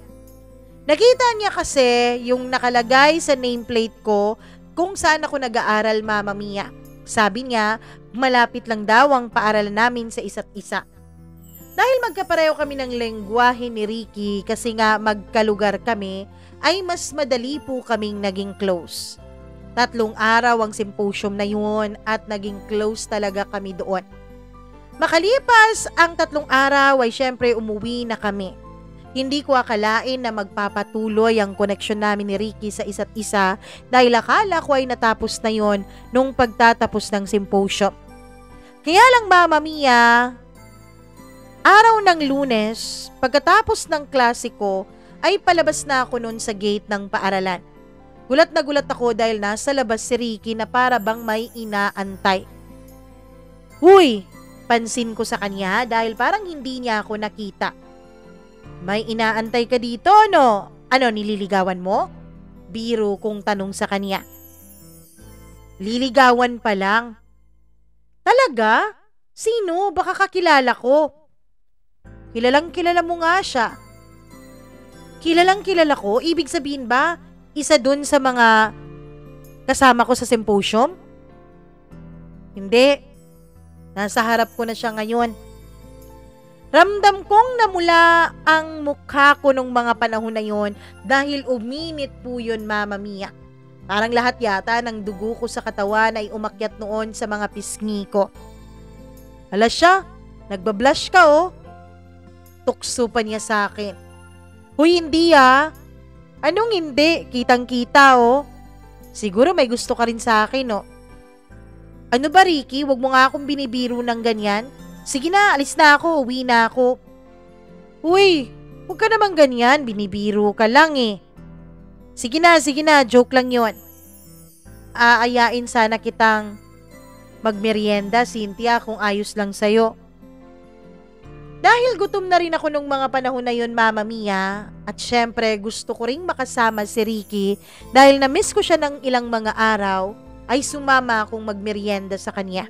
Nakita niya kasi yung nakalagay sa nameplate ko kung saan ako nag-aaral, Mama Mia. Sabi niya, malapit lang daw ang paaralan namin sa isa't isa. Dahil magkapareho kami ng lengguwahe ni Ricky kasi nga magkalugar kami, ay mas madali po kaming naging close. 3 araw ang symposium na yun at naging close talaga kami doon. Makalipas ang 3 araw ay syempre umuwi na kami. Hindi ko akalain na magpapatuloy ang koneksyon namin ni Ricky sa isa't isa dahil akala ko ay natapos na yon nung pagtatapos ng symposium. Kaya lang Mama Mia, araw ng Lunes, pagkatapos ng klase ko, ay palabas na ako noon sa gate ng paaralan. Gulat na gulat ako dahil nasa labas si Ricky na para bang may inaantay. Huy! Pansin ko sa kanya dahil parang hindi niya ako nakita. May inaantay ka dito, no? Ano, nililigawan mo? Biro kong tanong sa kanya. Liligawan pa lang. Talaga? Sino? Baka kakilala ko. Kilalang kilala mo nga siya. Kilalang kilala ko? Ibig sabihin ba, isa dun sa mga kasama ko sa symposium? Hindi. Nasa harap ko na siya ngayon. Ramdam kong namula ang mukha ko nung mga panahon na yon dahil uminit po yun, Mama Mia. Parang lahat yata ng dugo ko sa katawan ay umakyat noon sa mga pisngi ko. Hala siya, nagbablush ka oh. Tukso pa niya sa akin. Huy, hindi ah. Anong hindi? Kitang-kita oh. Siguro may gusto ka rin sa akin oh. Ano ba Ricky, wag mo nga akong binibiro ng ganyan. Sige na, alis na ako, uwi na ako. Uy, huwag ka naman ganyan, binibiro ka lang eh. Sige na, joke lang yon. Aayain sana kitang magmerienda, Cynthia, kung ayos lang sa'yo. Dahil gutom na rin ako nung mga panahon na yun, Mama Mia, at syempre gusto ko ring makasama si Ricky dahil na-miss ko siya ng ilang mga araw, ay sumama akong magmerienda sa kanya.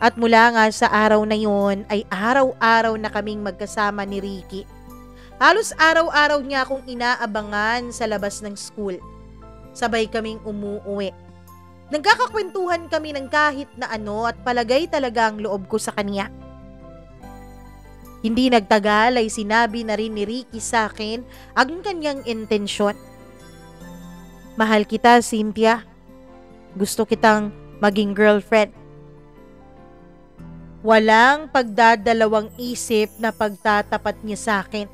At mula nga sa araw na yun ay araw-araw na kaming magkasama ni Ricky. Halos araw-araw niya akong inaabangan sa labas ng school. Sabay kaming umuuwi. Nagkakakwentuhan kami ng kahit na ano at palagay talaga ang loob ko sa kanya. Hindi nagtagal ay sinabi na rin ni Ricky sa akin ang kanyang intensyon. Mahal kita, Cynthia. Gusto kitang maging girlfriend. Walang pagdadalawang isip na pagtatapat niya sa akin.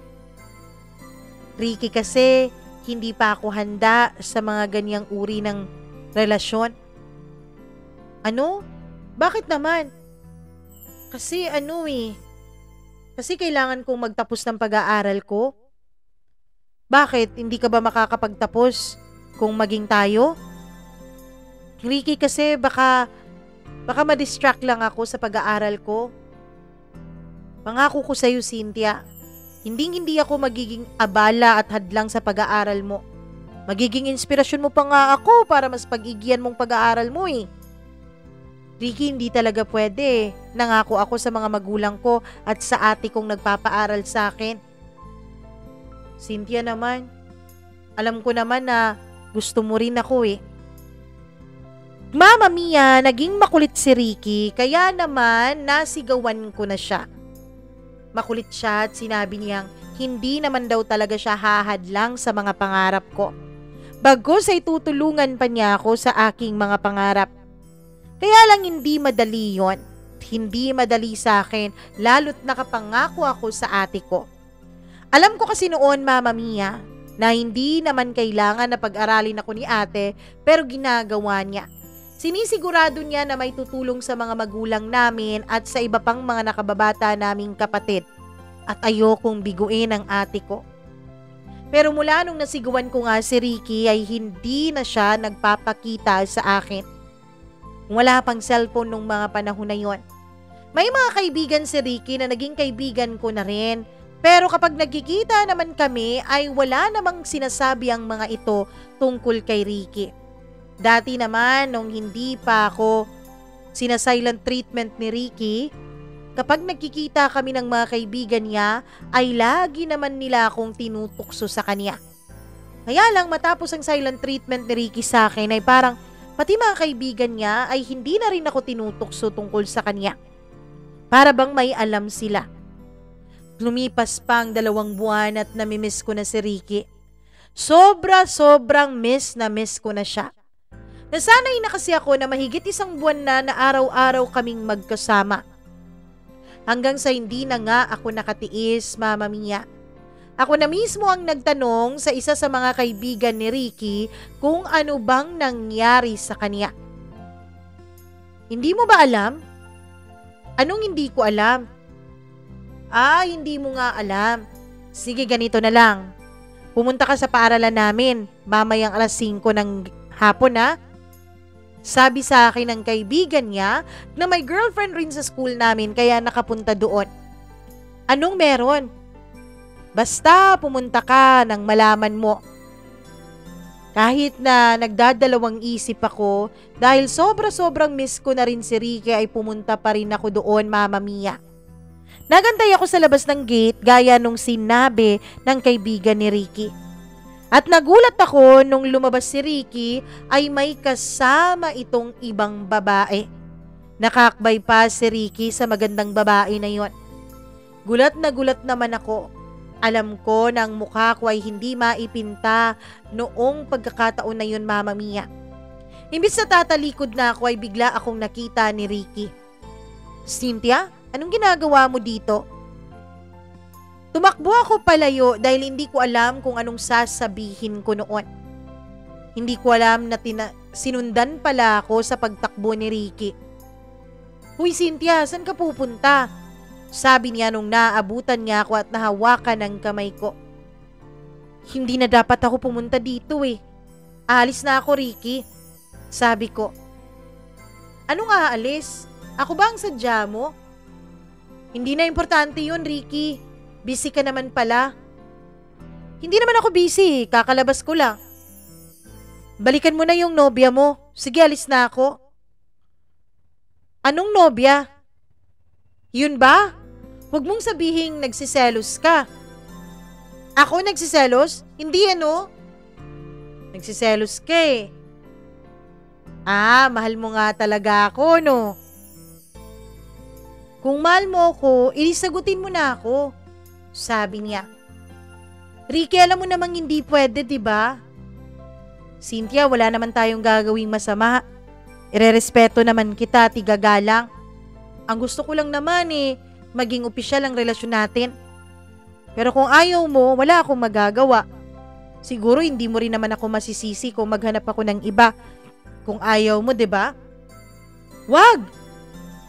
Ricky kasi, hindi pa ako handa sa mga ganyang uri ng relasyon. Ano? Bakit naman? Kasi Kasi kailangan kong magtapos ng pag-aaral ko. Bakit? Hindi ka ba makakapagtapos kung maging tayo? Ricky kasi baka ma-distract lang ako sa pag-aaral ko. Pangako ko sa'yo, Cynthia, hindi ako magiging abala at hadlang sa pag-aaral mo. Magiging inspirasyon mo pa nga ako para mas pag-igiyan mong pag-aaral mo eh. Ricky, hindi talaga pwede. Nangako ako sa mga magulang ko at sa ate kong nagpapaaral sa akin. Cynthia naman, alam ko naman na gusto mo rin ako eh. Mama Mia, naging makulit si Ricky, kaya naman nasigawan ko na siya. Makulit siya at sinabi niyang hindi naman daw talaga siya hahadlang sa mga pangarap ko. Bagkus ay tutulungan pa niya ako sa aking mga pangarap. Kaya lang hindi madali yon. Hindi madali sa akin, lalo't nakapangako ako sa ate ko. Alam ko kasi noon, Mama Mia, na hindi naman kailangan na pag-aralin ako ni ate, pero ginagawa niya. Sinisigurado niya na may tutulong sa mga magulang namin at sa iba pang mga nakababata naming kapatid. At ayokong biguin ang ate ko. Pero mula nung nasiguan ko nga si Ricky ay hindi na siya nagpapakita sa akin. Wala pang cellphone nung mga panahon na yon. May mga kaibigan si Ricky na naging kaibigan ko na rin. Pero kapag nagkikita naman kami ay wala namang sinasabi ang mga ito tungkol kay Ricky. Dati naman, nung hindi pa ako sina-silent treatment ni Ricky, kapag nagkikita kami ng mga kaibigan niya, ay lagi naman nila akong tinutukso sa kanya. Kaya lang matapos ang silent treatment ni Ricky sa akin ay parang pati mga kaibigan niya ay hindi na rin ako tinutukso tungkol sa kanya. Para bang may alam sila. Lumipas pa ang 2 buwan at namimiss ko na si Ricky. Sobrang miss ko na siya. Nasanay na kasi ako na mahigit 1 buwan na araw-araw kaming magkasama. Hanggang sa hindi na nga ako nakatiis, Mama Mia. Ako na mismo ang nagtanong sa isa sa mga kaibigan ni Ricky kung ano bang nangyari sa kanya. Hindi mo ba alam? Anong hindi ko alam? Hindi mo nga alam. Sige, ganito na lang. Pumunta ka sa paaralan namin, mamayang alas 5 ng hapon ha. Sabi sa akin ng kaibigan niya na may girlfriend rin sa school namin kaya nakapunta doon. Anong meron? Basta pumunta ka nang malaman mo. Kahit na nagdadalawang isip ako dahil sobra-sobrang miss ko na rin si Ricky ay pumunta pa rin ako doon, Mama Mia. Nagantay ako sa labas ng gate gaya nung sinabi ng kaibigan ni Ricky. At nagulat ako nung lumabas si Ricky ay may kasama itong ibang babae. Nakakbay pa si Ricky sa magandang babae na yon. Gulat na gulat naman ako. Alam ko na ang mukha ko ay hindi maipinta noong pagkakataon na yun, Mama Mia. Imbis na tatalikod na ako ay bigla akong nakita ni Ricky. Cynthia, anong ginagawa mo dito? Tumakbo ako palayo dahil hindi ko alam kung anong sasabihin ko noon. Hindi ko alam na sinundan pala ako sa pagtakbo ni Ricky. Huy Cynthia, saan ka pupunta? Sabi niya nung naabutan niya ako at nahawakan ng kamay ko. Hindi na dapat ako pumunta dito eh. Aalis na ako, Ricky. Sabi ko. Anong aalis? Ako ba ang sadya mo? Hindi na importante yun, Ricky. Busy ka naman pala. Hindi naman ako busy, kakalabas ko lang. Balikan mo na yung nobya mo. Sige, alis na ako. Anong nobya? Yun ba? Huwag mong sabihing nagsiselos ka. Ako nagsiselos? Hindi ano? Nagsiselos ka eh. Mahal mo nga talaga ako, no? Kung mahal mo ako, ilisagutin mo na ako. Sabi niya. Ricky, alam mo namang hindi pwede, diba? Cynthia, wala naman tayong gagawing masama. Irerespeto naman kita, tigagalang. Ang gusto ko lang naman maging opisyal ang relasyon natin. Pero kung ayaw mo, wala akong magagawa. Siguro hindi mo rin naman ako masisisi kung maghanap ako ng iba. Kung ayaw mo, 'di ba? Wag!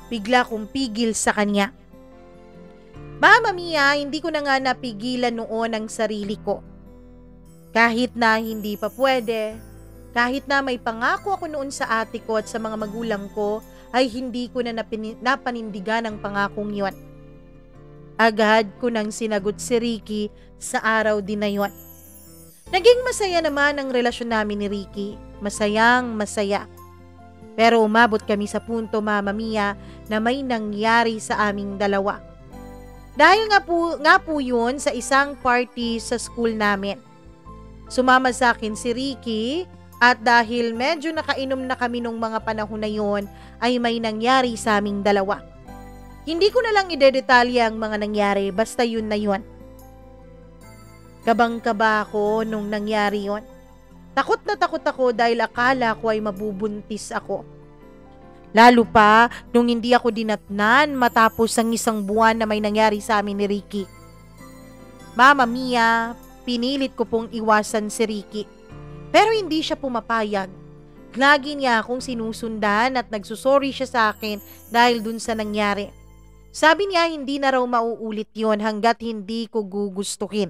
Bigla kong pigil sa kanya. Mama Mia, hindi ko na nga napigilan noon ang sarili ko. Kahit na hindi pa pwede, kahit na may pangako ako noon sa ate ko at sa mga magulang ko, ay hindi ko na napanindigan ang pangakong yon. Agad ko nang sinagot si Ricky sa araw din na yon. Naging masaya naman ang relasyon namin ni Ricky. Masayang masaya. Pero umabot kami sa punto, Mama Mia, na may nangyari sa aming dalawa. Dahil nga po yun sa isang party sa school namin. Sumama sa akin si Ricky at dahil medyo nakainom na kami nung mga panahon na yon, ay may nangyari sa aming dalawa. Hindi ko na lang idedetalye ang mga nangyari, basta yun na yun. Kabang-kaba ako nung nangyari yon. Takot na takot ako dahil akala ko ay mabubuntis ako. Lalo pa nung hindi ako dinatnan matapos ang isang buwan na may nangyari sa amin ni Ricky. Mama Mia, pinilit ko pong iwasan si Ricky. Pero hindi siya pumapayag. Lagi niya akong sinusundan at nagsusorry siya sa akin dahil dun sa nangyari. Sabi niya hindi na raw mauulit yon hanggat hindi ko gugustuhin.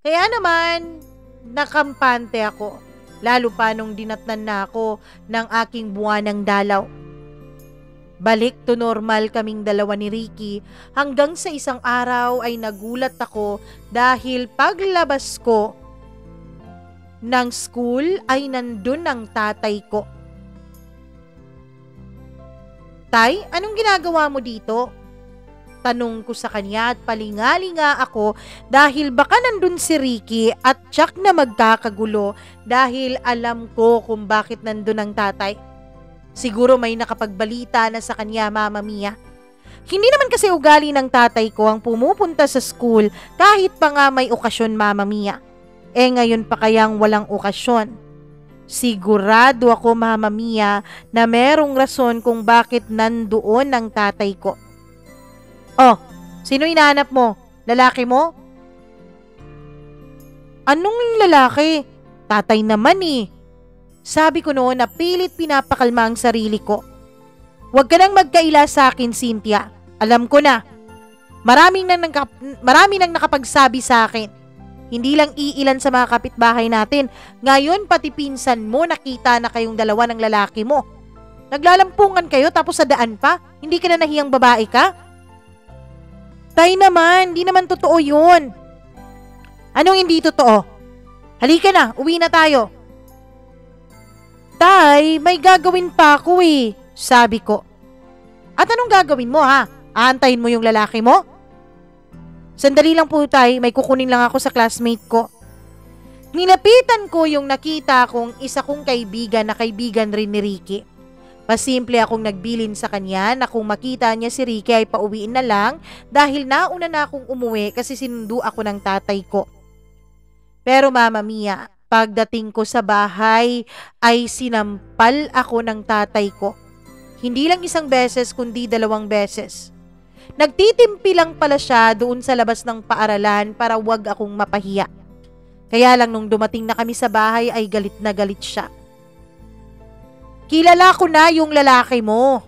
Kaya naman, nakampante ako. Lalo pa nung dinatnan na ako ng aking buwanang dalaw. Balik to normal kaming dalawa ni Ricky hanggang sa isang araw ay nagulat ako dahil paglabas ko ng school ay nandun ang tatay ko. Tay, anong ginagawa mo dito? Tanong ko sa kanya at palingalinga ako dahil baka nandun si Ricky at tiyak na magkakagulo dahil alam ko kung bakit nandun ang tatay. Siguro may nakapagbalita na sa kanya, Mama Mia. Hindi naman kasi ugali ng tatay ko ang pumupunta sa school kahit pa nga may okasyon, Mama Mia. Ngayon pa kayang walang okasyon. Sigurado ako, Mama Mia, na merong rason kung bakit nandoon ang tatay ko. Oh, sino hinahanap mo? Lalaki mo? Anong lalaki? Tatay naman eh. Sabi ko noon na pilit pinapakalma ang sarili ko. Huwag ka nang magkaila sa akin, Cynthia. Alam ko na. Marami nang nakapagsabi sa akin. Hindi lang iilan sa mga kapitbahay natin. Ngayon, pati pinsan mo nakita na kayong dalawa ng lalaki mo. Naglalampungan kayo tapos sa daan pa? Hindi ka na nahiyang babae ka? Tay naman, hindi naman totoo yun. Anong hindi totoo? Halika na, uwi na tayo. Tay, may gagawin pa ako eh, sabi ko. At anong gagawin mo ha? Aantayin mo yung lalaki mo? Sandali lang po tay, may kukunin lang ako sa classmate ko. Nilapitan ko yung nakita kong isa kong kaibigan na kaibigan rin ni Ricky. Pasimple akong nagbilin sa kanya na kung makita niya si Ricky ay pauwiin na lang dahil nauna na akong umuwi kasi sinundo ako ng tatay ko. Pero Mama Mia, pagdating ko sa bahay ay sinampal ako ng tatay ko. Hindi lang isang beses kundi 2 beses. Nagtitimpi lang pala siya doon sa labas ng paaralan para wag akong mapahiya. Kaya lang nung dumating na kami sa bahay ay galit na galit siya. Kilala ko na yung lalaki mo.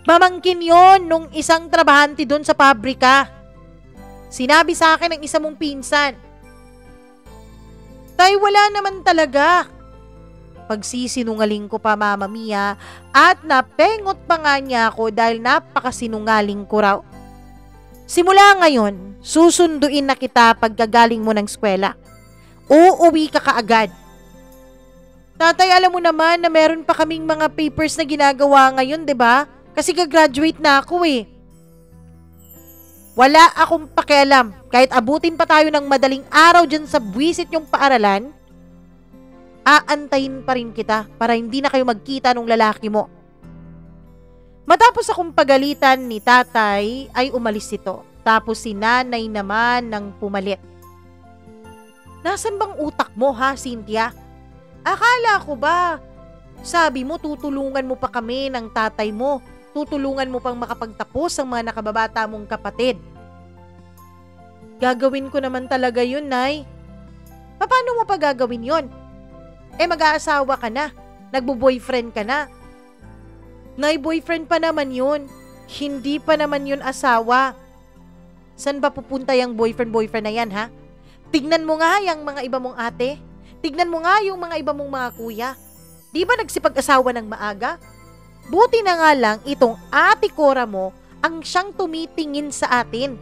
Mamangkin yon nung isang trabahante doon sa pabrika. Sinabi sa akin ng isa mong pinsan. Tay, wala naman talaga. Pagsisinungaling ko pa Mama Mia at napengot pa nga niya ako dahil napakasinungaling ko raw. Simula ngayon, susunduin na kita pagkagaling mo ng eskwela. Uuwi ka kaagad. Tatay, alam mo naman na meron pa kaming mga papers na ginagawa ngayon, 'di ba? Kasi gagraduate na ako eh. Wala akong pakialam. Kahit abutin pa tayo ng madaling araw dyan sa buwisit yung paaralan, aantayin pa rin kita para hindi na kayo magkita nung lalaki mo. Matapos akong pagalitan ni tatay ay umalis ito. Tapos si nanay naman nang pumalit. Nasaan bang utak mo ha, Cynthia? Akala ko ba, sabi mo tutulungan mo pa kami ng tatay mo. Tutulungan mo pang makapagtapos ang mga nakababata mong kapatid. Gagawin ko naman talaga yun, Nay. Paano mo pa gagawin yun? Mag-aasawa ka na. Nagbo-boyfriend ka na. Nay, boyfriend pa naman yun. Hindi pa naman yun asawa. San ba pupunta yung boyfriend na yan, ha? Tignan mo nga yung mga iba mong ate. Tignan mo nga yung mga iba mong mga kuya. Di ba nagsipag-asawa ng maaga? Buti na nga lang itong ate Cora mo ang siyang tumitingin sa atin.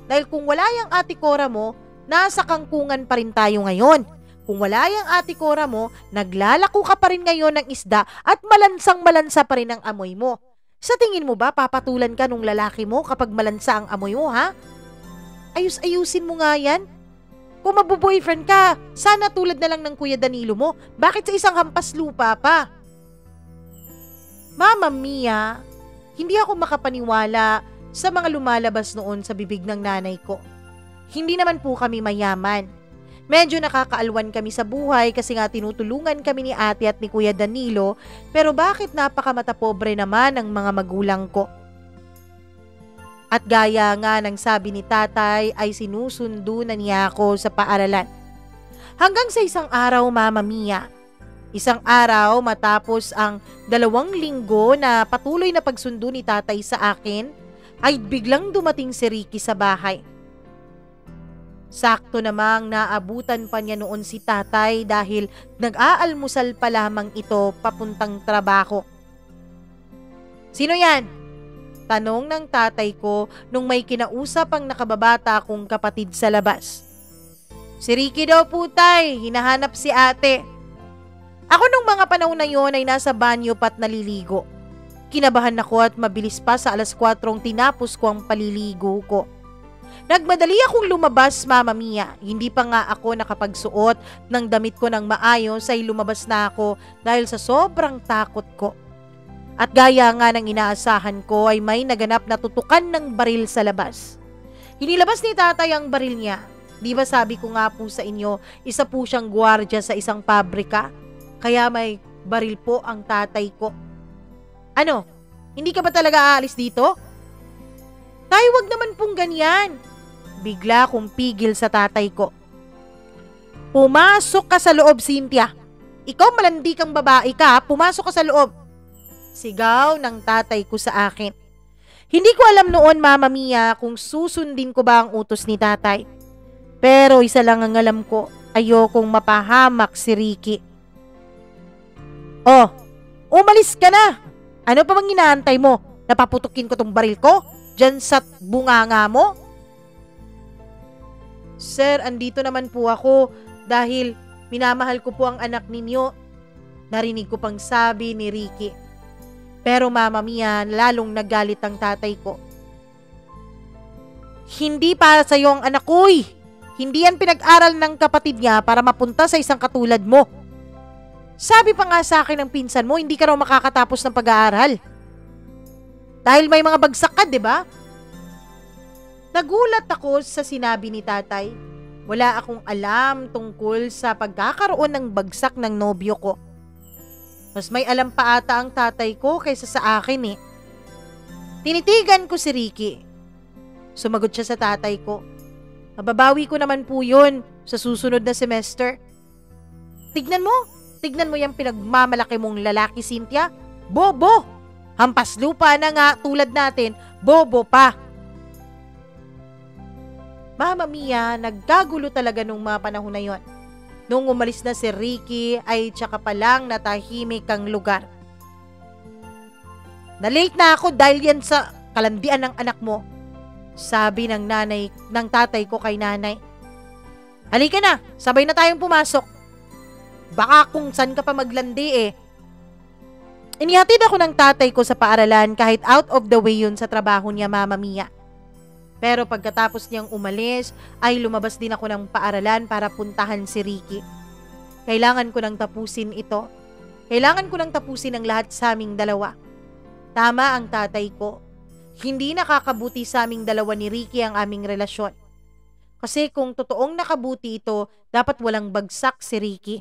Dahil kung wala yung ate Cora mo, nasa kangkungan pa rin tayo ngayon. Kung wala yung ate Cora mo, naglalako ka pa rin ngayon ng isda at malansang-malansa pa rin ang amoy mo. Sa tingin mo ba papatulan ka nung lalaki mo kapag malansa ang amoy mo, ha? Ayus-ayusin mo nga yan. Kung mabuboyfriend ka, sana tulad na lang ng Kuya Danilo mo. Bakit sa isang hampas lupa pa? Mama Mia, hindi ako makapaniwala sa mga lumalabas noon sa bibig ng nanay ko. Hindi naman po kami mayaman. Medyo nakakaalwan kami sa buhay kasi nga tinutulungan kami ni ate at ni Kuya Danilo, pero bakit napakamata pobre naman ang mga magulang ko? At gaya nga ng sabi ni tatay ay sinusundo na niya ako sa paaralan. Hanggang sa isang araw, Mama Mia. Isang araw matapos ang 2 linggo na patuloy na pagsundo ni tatay sa akin, ay biglang dumating si Ricky sa bahay. Sakto namang naabutan pa niya noon si tatay dahil nag-aalmusal pa lamang ito papuntang trabaho. Sino yan? Tanong ng tatay ko nung may kinausap ang nakababata kong kapatid sa labas. Si Ricky daw po tay, hinahanap si ate. Ako nung mga panahon na yon ay nasa banyo pa't naliligo. Kinabahan ako at mabilis pa sa 4:00 tinapos ko ang paliligo ko. Nagmadali akong lumabas, Mama Mia. Hindi pa nga ako nakapagsuot ng damit ko ng maayos ay lumabas na ako dahil sa sobrang takot ko. At gaya nga ng inaasahan ko ay may naganap na tutukan ng baril sa labas. Hinilabas ni tatay ang baril niya. Di ba sabi ko nga po sa inyo, isa po siyang gwardiya sa isang pabrika? Kaya may baril po ang tatay ko. Ano? Hindi ka ba talaga aalis dito? Tay, wag naman pong ganyan. Bigla kong pigil sa tatay ko. Pumasok ka sa loob, Cynthia. Ikaw malandi kang babae ka, pumasok ka sa loob. Sigaw ng tatay ko sa akin. Hindi ko alam noon, Mama Mia, kung susundin ko ba ang utos ni tatay. Pero isa lang ang alam ko, ayokong mapahamak si Ricky. Oh, umalis ka na! Ano pa bang inaantay mo? Napaputukin ko tong baril ko? Diyan sa bunganga mo? Sir, andito naman po ako dahil minamahal ko po ang anak ninyo. Narinig ko pang sabi ni Ricky. Pero Mama Mia, lalong nagalit ang tatay ko. Hindi para sa iyo ang anak ko. Hindi yan pinag-aral ng kapatid niya para mapunta sa isang katulad mo. Sabi pa nga sa akin ng pinsan mo, hindi ka raw makakatapos ng pag-aaral. Dahil may mga bagsak ka, di ba? Nagulat ako sa sinabi ni tatay. Wala akong alam tungkol sa pagkakaroon ng bagsak ng nobyo ko. Mas may alam pa ata ang tatay ko kaysa sa akin eh. Tinitigan ko si Ricky. Sumagot siya sa tatay ko. Mababawi ko naman po yun sa susunod na semester. Tignan mo yung pinagmamalaki mong lalaki, Cynthia. Bobo! Hampas lupa na nga tulad natin, bobo pa. Mama Mia, nagkagulo talaga nung mga panahon na yon. Nung umalis na si Ricky ay tsaka pa lang natahimik ang lugar. Na-late na ako dahil yan sa kalandian ng anak mo. Sabi ng tatay ko kay nanay. Halika na, sabay na tayong pumasok. Baka kung saan ka pa maglandi eh. Inihatid ako ng tatay ko sa paaralan kahit out of the way yun sa trabaho niya, Mama Mia. Pero pagkatapos niyang umalis, ay lumabas din ako ng paaralan para puntahan si Ricky. Kailangan ko nang tapusin ito. Kailangan ko nang tapusin ang lahat sa aming dalawa. Tama ang tatay ko. Hindi nakakabuti sa aming dalawa ni Ricky ang aming relasyon. Kasi kung totoong nakabuti ito, dapat walang bagsak si Ricky.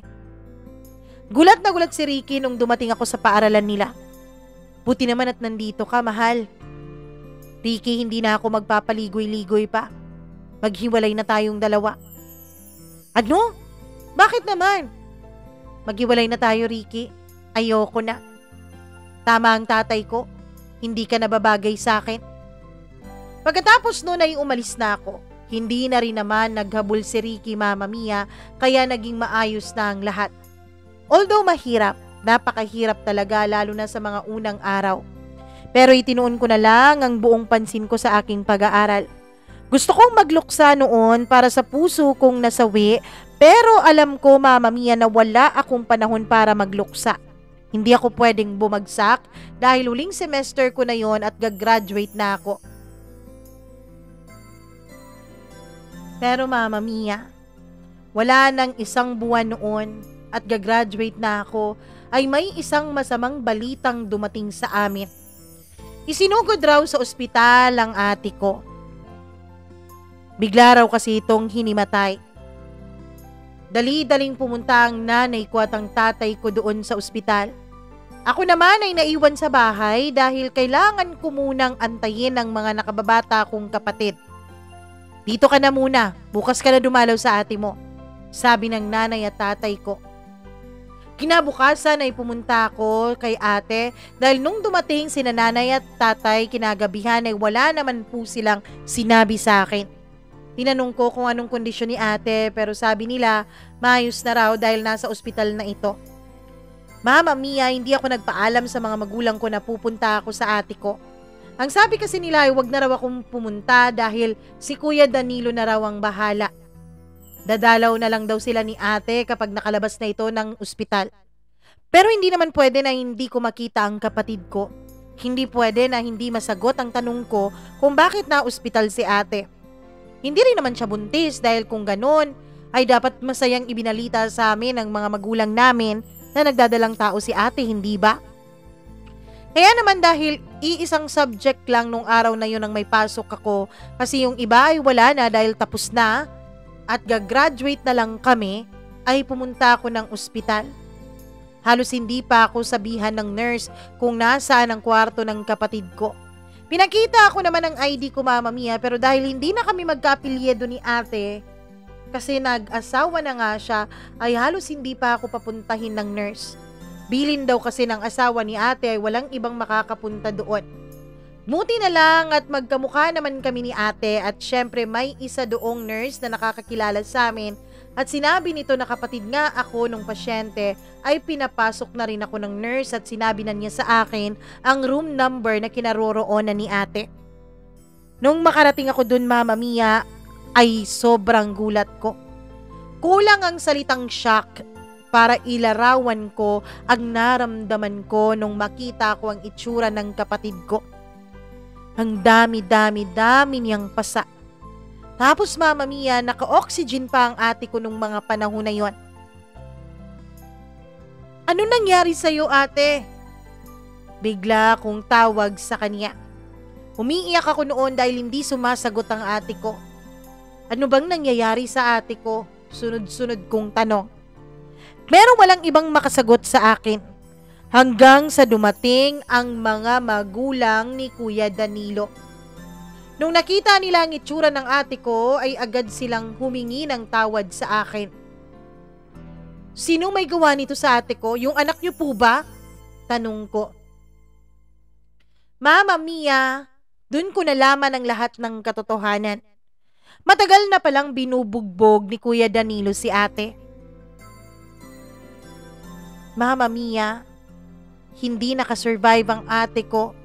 Gulat na gulat si Ricky nung dumating ako sa paaralan nila. Buti naman at nandito ka, mahal. Ricky, hindi na ako magpapaligoy-ligoy pa. Maghiwalay na tayong dalawa. Ano? Bakit naman? Maghiwalay na tayo, Ricky. Ayoko na. Tama ang tatay ko. Hindi ka nababagay sa akin. Pagkatapos noon ay umalis na ako. Hindi na rin naman naghabol si Ricky, Mama Mia, kaya naging maayos na ang lahat. Although mahirap, napakahirap talaga lalo na sa mga unang araw. Pero itinuon ko na lang ang buong pansin ko sa aking pag-aaral. Gusto kong magluksa noon para sa puso kong nasawi, pero alam ko, Mama Mia, na wala akong panahon para magluksa. Hindi ako pwedeng bumagsak dahil huling semester ko na yon at gagraduate na ako. Pero Mama Mia, wala nang isang buwan noon at gagraduate na ako ay may isang masamang balitang dumating sa amin. Isinugod raw sa ospital ang ate ko. Bigla raw kasi itong hinimatay. Dali-daling pumunta ang nanay ko at ang tatay ko doon sa ospital. Ako naman ay naiwan sa bahay dahil kailangan ko munang antayin ang mga nakababata kong kapatid. Dito ka na muna, bukas ka na dumalaw sa ate mo, sabi ng nanay at tatay ko. Kinabukasan ay pumunta ako kay ate dahil nung dumating sina nanay at tatay kinagabihan ay wala naman po silang sinabi sa akin. Tinanong ko kung anong kondisyon ni ate pero sabi nila maayos na raw dahil nasa ospital na ito. Mama Mia, hindi ako nagpaalam sa mga magulang ko na pupunta ako sa ate ko. Ang sabi kasi nila ay wag na raw akong pumunta dahil si Kuya Danilo na raw ang bahala. Dadalaw na lang daw sila ni ate kapag nakalabas na ito ng ospital. Pero hindi naman pwede na hindi ko makita ang kapatid ko. Hindi pwede na hindi masagot ang tanong ko kung bakit na ospital si ate. Hindi rin naman siya buntis dahil kung ganun ay dapat masayang ibinalita sa amin ng mga magulang namin na nagdadalang tao si ate, hindi ba? Kaya naman dahil iisang subject lang nung araw na yun ang may pasok ako kasi yung iba ay wala na dahil tapos na at gagraduate na lang kami, ay pumunta ako ng ospital. Halos hindi pa ako sabihan ng nurse kung nasaan ang kwarto ng kapatid ko. Pinakita ako naman ng ID ko, Mama Mia, pero dahil hindi na kami magka-apelyido ni ate, kasi nag-asawa na nga siya, ay halos hindi pa ako papuntahin ng nurse. Bilin daw kasi ng asawa ni ate ay walang ibang makakapunta doon. Buti na lang at magkamukha naman kami ni ate at syempre may isa doong nurse na nakakakilala sa amin at sinabi nito na kapatid nga ako nung pasyente ay pinapasok na rin ako ng nurse at sinabi na niya sa akin ang room number na kinaroroonan ni ate. Nung makarating ako dun, Mama Mia, ay sobrang gulat ko. Kulang ang salitang shock para ilarawan ko ang naramdaman ko nung makita ko ang itsura ng kapatid ko. Ang dami niyang pasa. Tapos Mama Mia, naka-oxygen pa ang ate ko nung mga panahon na yon. Ano nangyari sa'yo, ate? Bigla kong tawag sa kanya. Umiiyak ako noon dahil hindi sumasagot ang ate ko. Ano bang nangyayari sa ate ko? Sunod-sunod kong tanong. Pero walang ibang makasagot sa akin. Hanggang sa dumating ang mga magulang ni Kuya Danilo. Nung nakita nila ang itsura ng ate ko, ay agad silang humingi ng tawad sa akin. Sino may gawa nito sa ate ko? Yung anak niyo po ba? Tanong ko. Mama Mia, dun ko nalaman ang lahat ng katotohanan. Matagal na palang binubugbog ni Kuya Danilo si ate. Mama Mia, hindi nakasurvive ang ate ko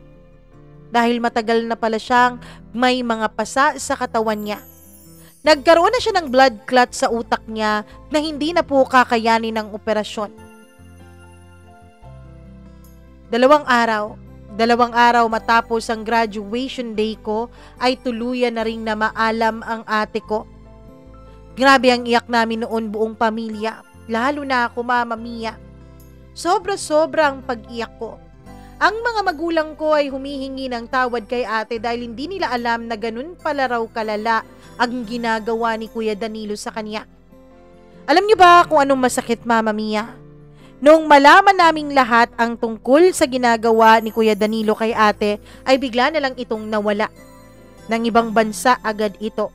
dahil matagal na pala siyang may mga pasa sa katawan niya. Nagkaroon na siya ng blood clot sa utak niya na hindi na po kakayanin ng operasyon. Dalawang araw matapos ang graduation day ko ay tuluyan na ring na maalam ang ate ko. Grabe ang iyak namin noon buong pamilya, lalo na ako, Mama Mia. Sobra-sobra ang pag-iyak ko. Ang mga magulang ko ay humihingi ng tawad kay ate dahil hindi nila alam na ganun pala raw kalala ang ginagawa ni Kuya Danilo sa kanya. Alam niyo ba kung anong masakit, Mama Mia? Noong malaman naming lahat ang tungkol sa ginagawa ni Kuya Danilo kay ate, ay bigla na lang itong nawala. Nang ibang bansa agad ito.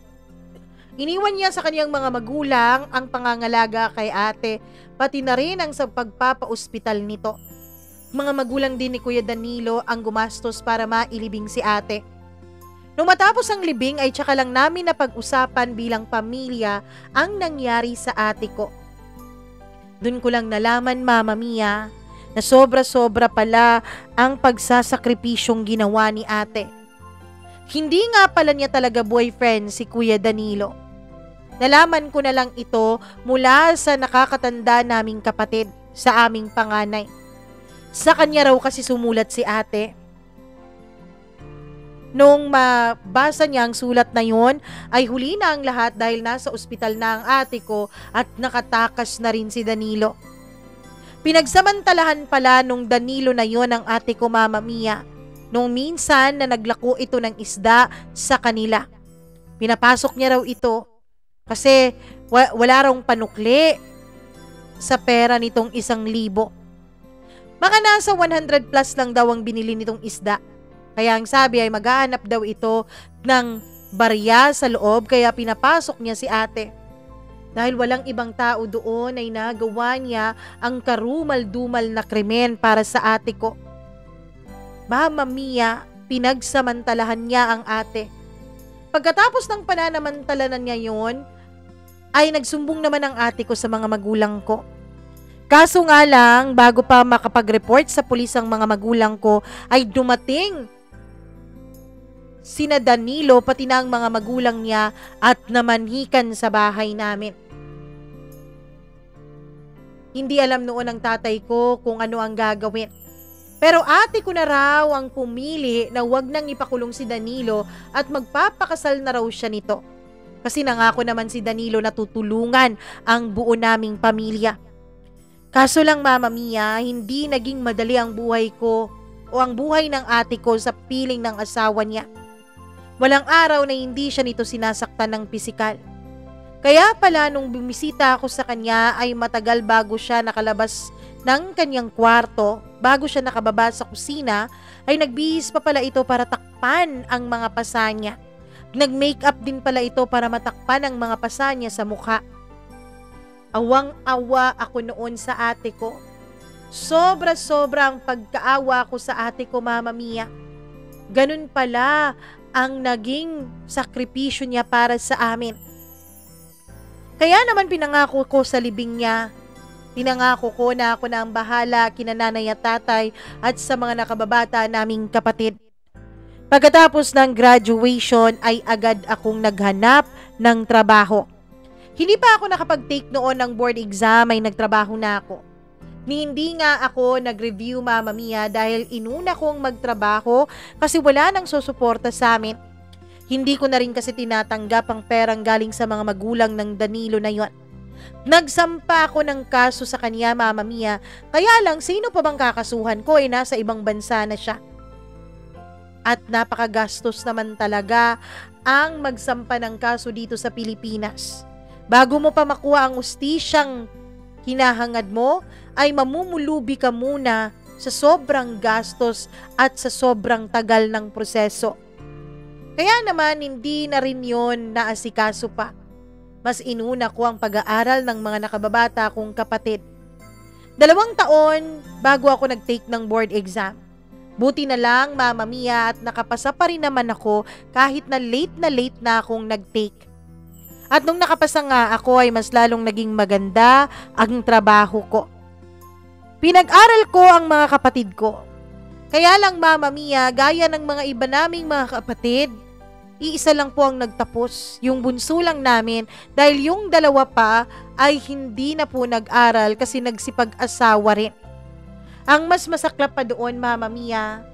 Iniwan niya sa kanyang mga magulang ang pangangalaga kay ate, pati na rin ang sa pagpapa-ospital nito. Mga magulang din ni Kuya Danilo ang gumastos para mailibing si ate. Nung matapos ang libing ay tsaka lang namin napag-usapan bilang pamilya ang nangyari sa ate ko. Doon ko lang nalaman, Mama Mia, na sobra-sobra pala ang pagsasakripisyong ginawa ni ate. Hindi nga pala niya talaga boyfriend si Kuya Danilo. Nalaman ko na lang ito mula sa nakakatanda naming kapatid sa aming panganay. Sa kanya raw kasi sumulat si ate. Nung mabasa niya ang sulat na yon, ay huli na ang lahat dahil nasa ospital na ang ate ko at nakatakas na rin si Danilo. Pinagsamantalahan pala nung Danilo na yon ang ate ko, Mama Mia, nung minsan na naglako ito ng isda sa kanila. Pinapasok niya raw ito kasi wala raw panukli sa pera nitong 1,000. Mga nasa 100 plus lang daw ang binili nitong isda. Kaya ang sabi ay maghahanap daw ito ng barya sa loob kaya pinapasok niya si ate. Dahil walang ibang tao doon ay nagawa niya ang karumal-dumal na krimen para sa ate ko. Mama Mia, pinagsamantalahan niya ang ate. Pagkatapos ng pananamantalanan niya yon, ay nagsumbong naman ang ate ko sa mga magulang ko. Kaso nga lang, bago pa makapag-report sa pulis ang mga magulang ko, ay dumating sina Danilo pati na ang mga magulang niya at namanhikan sa bahay namin. Hindi alam noon ng tatay ko kung ano ang gagawin. Pero ate ko na raw ang pumili na wag nang ipakulong si Danilo at magpapakasal na raw siya nito. Kasi nangako naman si Danilo na tutulungan ang buo naming pamilya. Kaso lang, Mama Mia, hindi naging madali ang buhay ko o ang buhay ng ate ko sa piling ng asawa niya. Walang araw na hindi siya nito sinasaktan ng pisikal. Kaya pala nung bumisita ako sa kanya ay matagal bago siya nakalabas ng kanyang kwarto, bago siya nakababa sa kusina, ay nagbihis pa pala ito para takpan ang mga pasa niya. Nag-makeup din pala ito para matakpan ang mga pasa niya sa mukha. Awang-awa ako noon sa ate ko. Sobra-sobra ang pagkaawa ko sa ate ko, Mama Mia. Ganun pala ang naging sakripisyo niya para sa amin. Kaya naman pinangako ko sa libing niya. Pinangako ko na ako na ang bahala kina nanay at tatay at sa mga nakababata naming kapatid. Pagkatapos ng graduation ay agad akong naghanap ng trabaho. Hindi pa ako nakapag-take noon ng board exam ay nagtrabaho na ako. Hindi nga ako nag-review, Mama Mia, dahil inuna kong magtrabaho kasi wala nang susuporta sa amin. Hindi ko na rin kasi tinatanggap ang perang galing sa mga magulang ng Danilo na yon. Nagsampa ako ng kaso sa kanya, Mama Mia, kaya lang sino pa bang kakasuhan ko, nasa ibang bansa na siya. At napakagastos naman talaga ang magsampa ng kaso dito sa Pilipinas. Bago mo pa makuha ang ustisyang hinahangad mo, ay mamumulubi ka muna sa sobrang gastos at sa sobrang tagal ng proseso. Kaya naman hindi na rin yon naasikaso pa. Mas inuna ko ang pag-aaral ng mga nakababata kong kapatid. 2 taon bago ako nag-take ng board exam. Buti na lang, Mama Mia, at nakapasa pa rin naman ako kahit na late na akong nag-take. At nung nakapasa nga ako ay mas lalong naging maganda ang trabaho ko. Pinag-aral ko ang mga kapatid ko. Kaya lang, Mama Mia, gaya ng mga iba naming mga kapatid, iisa lang po ang nagtapos, yung bunso lang namin, dahil yung 2 pa ay hindi na po nag-aral kasi nagsipag-asawa rin. Ang mas masaklap pa doon, Mama Mia,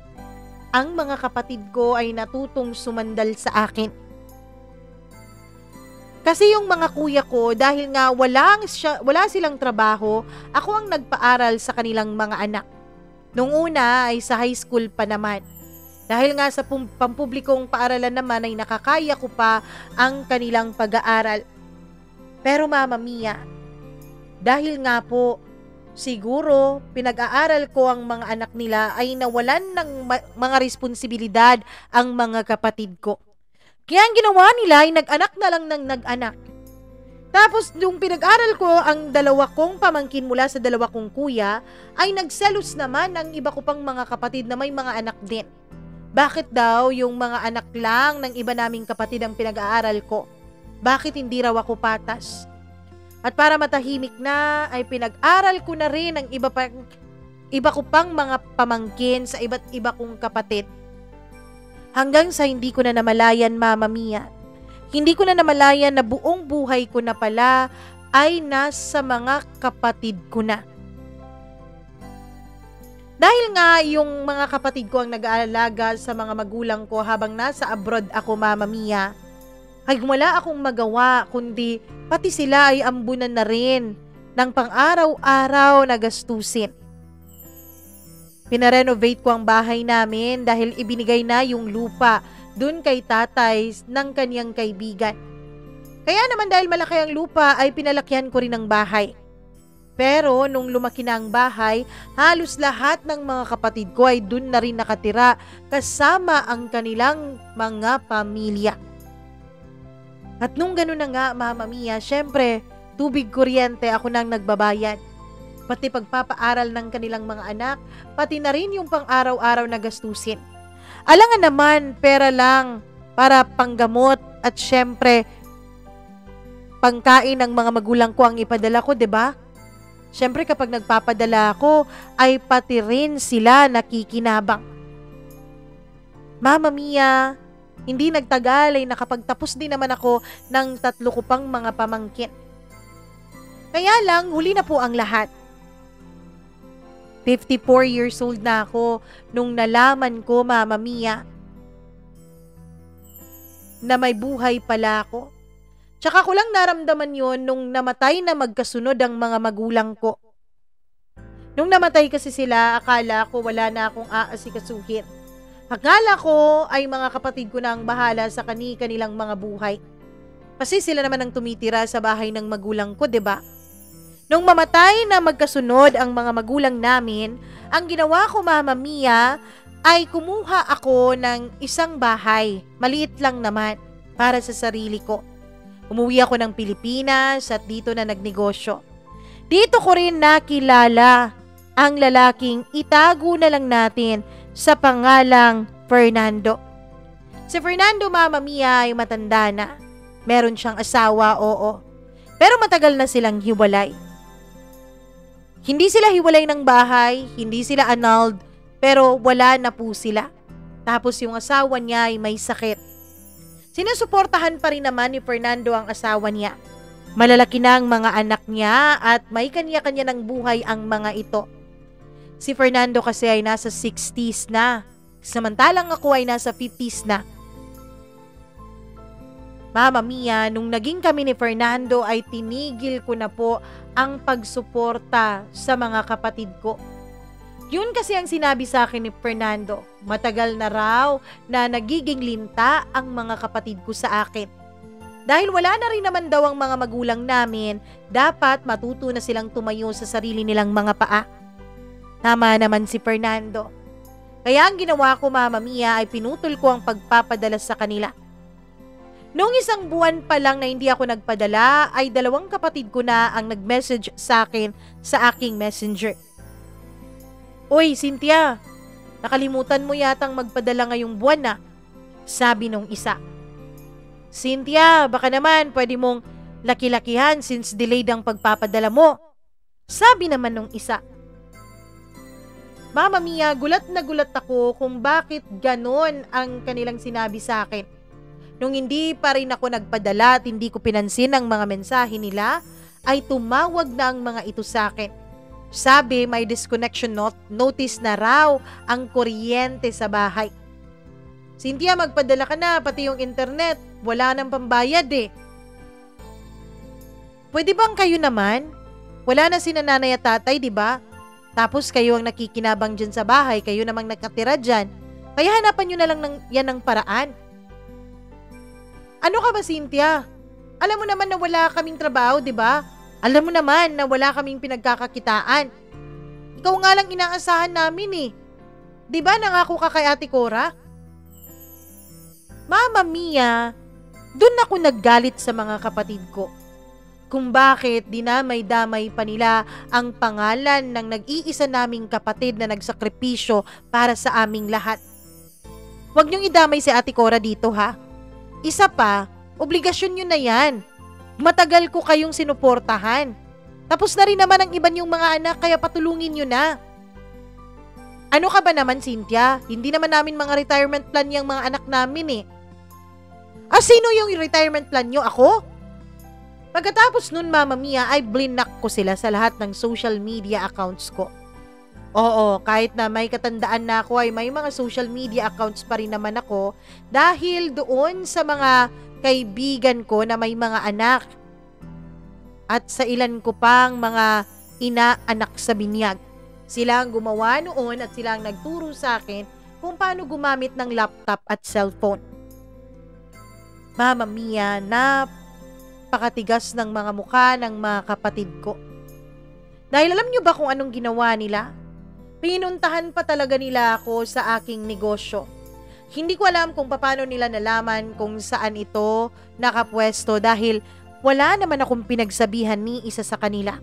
ang mga kapatid ko ay natutong sumandal sa akin. Kasi yung mga kuya ko, dahil nga wala silang trabaho, ako ang nagpaaral sa kanilang mga anak. Nung una ay sa high school pa naman. Dahil nga sa pampublikong paaralan naman ay nakakaya ko pa ang kanilang pag-aaral. Pero Mama Mia, dahil nga po, siguro pinag-aaral ko ang mga anak nila ay nawalan ng mga responsibilidad ang mga kapatid ko. Kaya ang ginawa nila ay nag-anak na lang ng nag-anak. Tapos nung pinag-aral ko ang 2 kong pamangkin mula sa 2 kong kuya, ay nagselos naman ang iba ko pang mga kapatid na may mga anak din. Bakit daw yung mga anak lang ng iba naming kapatid ang pinag-aaral ko? Bakit hindi raw ako patas? At para matahimik na, ay pinag-aral ko na rin ang iba ko pang mga pamangkin sa iba't iba kong kapatid. Hanggang sa hindi ko na namalayan, Mama Mia. Hindi ko na namalayan na buong buhay ko na pala ay nasa mga kapatid ko na. Dahil nga yung mga kapatid ko ang nag-aalaga sa mga magulang ko habang nasa abroad ako, Mama Mia, ay wala akong magawa kundi pati sila ay ambunan na rin ng pang-araw-araw na gastusin. Pinarenovate ko ang bahay namin dahil ibinigay na yung lupa dun kay tatay ng kaniyang kaibigan. Kaya naman dahil malaki ang lupa ay pinalakihan ko rin ang bahay. Pero nung lumaki na ang bahay, halos lahat ng mga kapatid ko ay dun na rin nakatira kasama ang kanilang mga pamilya. At nung gano'n na nga, Mama Mia, syempre, tubig kuryente ako nang nagbabayad. Pati pagpapaaral ng kanilang mga anak, pati na rin yung pang-araw-araw na gastusin. Alangan naman, pera lang para panggamot at syempre, pangkain ng mga magulang ko ang ipadala ko, 'di ba? Syempre kapag nagpapadala ako, ay pati rin sila nakikinabang. Mama Mia, hindi nagtagal ay nakapagtapos din naman ako ng 3 ko pang mga pamangkin. Kaya lang, huli na po ang lahat. 54 years old na ako nung nalaman ko, Mama Mia, na may buhay pala ako. Tsaka ko lang naramdaman yon nung namatay na magkasunod ang mga magulang ko. Nung namatay kasi sila, akala ko wala na akong aasikasuhin. Akala ko ay mga kapatid ko na ang bahala sa kanilang mga buhay. Kasi sila naman ang tumitira sa bahay ng magulang ko, 'di ba? Nung mamatay na magkasunod ang mga magulang namin, ang ginawa ko, Mama Mia, ay kumuha ako ng isang bahay. Maliit lang naman para sa sarili ko. Umuwi ako ng Pilipinas at dito na nagnegosyo. Dito ko rin nakilala ang lalaking itago na lang natin sa pangalang Fernando. Si Fernando, Mama Mia, ay matanda na. Meron siyang asawa, oo. Pero matagal na silang hiwalay. Hindi sila hiwalay ng bahay, hindi sila annulled, pero wala na po sila. Tapos yung asawa niya ay may sakit. Sinusuportahan pa rin naman ni Fernando ang asawa niya. Malalaki na ang mga anak niya at may kanya-kanya ng buhay ang mga ito. Si Fernando kasi ay nasa 60s na, samantalang ako ay nasa 50s na. Mama Mia, nung naging kami ni Fernando ay tinigil ko na po ang pagsuporta sa mga kapatid ko. Yun kasi ang sinabi sa akin ni Fernando. Matagal na raw na nagiging linta ang mga kapatid ko sa akin. Dahil wala na rin naman daw ang mga magulang namin, dapat matuto na silang tumayo sa sarili nilang mga paa. Tama naman si Fernando. Kaya ang ginawa ko, Mama Mia, ay pinutol ko ang pagpapadala sa kanila. Noong isang buwan pa lang na hindi ako nagpadala, ay 2 kapatid ko na ang nag-message sa akin sa aking messenger. Oy, Cynthia, nakalimutan mo yatang magpadala ngayong buwan na, sabi nung isa. Cynthia, baka naman pwede mong laki-lakihan since delayed ang pagpapadala mo, sabi naman nung isa. Mama Mia, gulat na gulat ako kung bakit ganon ang kanilang sinabi sa akin. Nung hindi pa rin ako nagpadala at hindi ko pinansin ang mga mensahe nila, ay tumawag na ang mga ito sa akin. Sabi may disconnection notice na raw ang kuryente sa bahay. Cynthia, magpadala ka na, pati yung internet, wala nang pambayad eh. Pwede bang kayo naman? Wala na si nanay at tatay, di ba? Tapos kayo ang nakikinabang dyan sa bahay, kayo namang nakatira dyan. Kaya hanapan nyo na lang yan ng paraan. Ano ka ba, Cynthia? Alam mo naman na wala kaming trabaho, di ba? Alam mo naman na wala kaming pinagkakakitaan. Ikaw nga lang inaasahan namin eh. Di ba nangako ka kay Ate Cora? Mama Mia, dun ako naggalit sa mga kapatid ko. Kung bakit dinamay-damay pa nila ang pangalan ng nag-iisa naming kapatid na nagsakripisyo para sa aming lahat. Huwag niyong idamay si Ate Cora dito ha. Isa pa, obligasyon niyo na yan. Matagal ko kayong sinuportahan. Tapos na rin naman ang iba niyong mga anak kaya patulungin niyo na. Ano ka ba naman, Cynthia? Hindi naman namin mga retirement plan yung mga anak namin eh. Sino yung retirement plan niyo? Ako? Pagkatapos nun, Mama Mia, ay blinak ko sila sa lahat ng social media accounts ko. Oo, kahit na may katandaan na ako ay may mga social media accounts pa rin naman ako dahil doon sa mga kaibigan ko na may mga anak at sa ilan ko pang mga ina-anak sa binyag. Sila ang gumawa noon at sila ang nagturo sa akin kung paano gumamit ng laptop at cellphone. Mama Mia, napakatigas ng mga mukha ng mga kapatid ko. Dahil alam nyo ba kung anong ginawa nila? Pinuntahan pa talaga nila ako sa aking negosyo. Hindi ko alam kung paano nila nalaman kung saan ito nakapwesto dahil wala naman akong pinagsabihan ni isa sa kanila.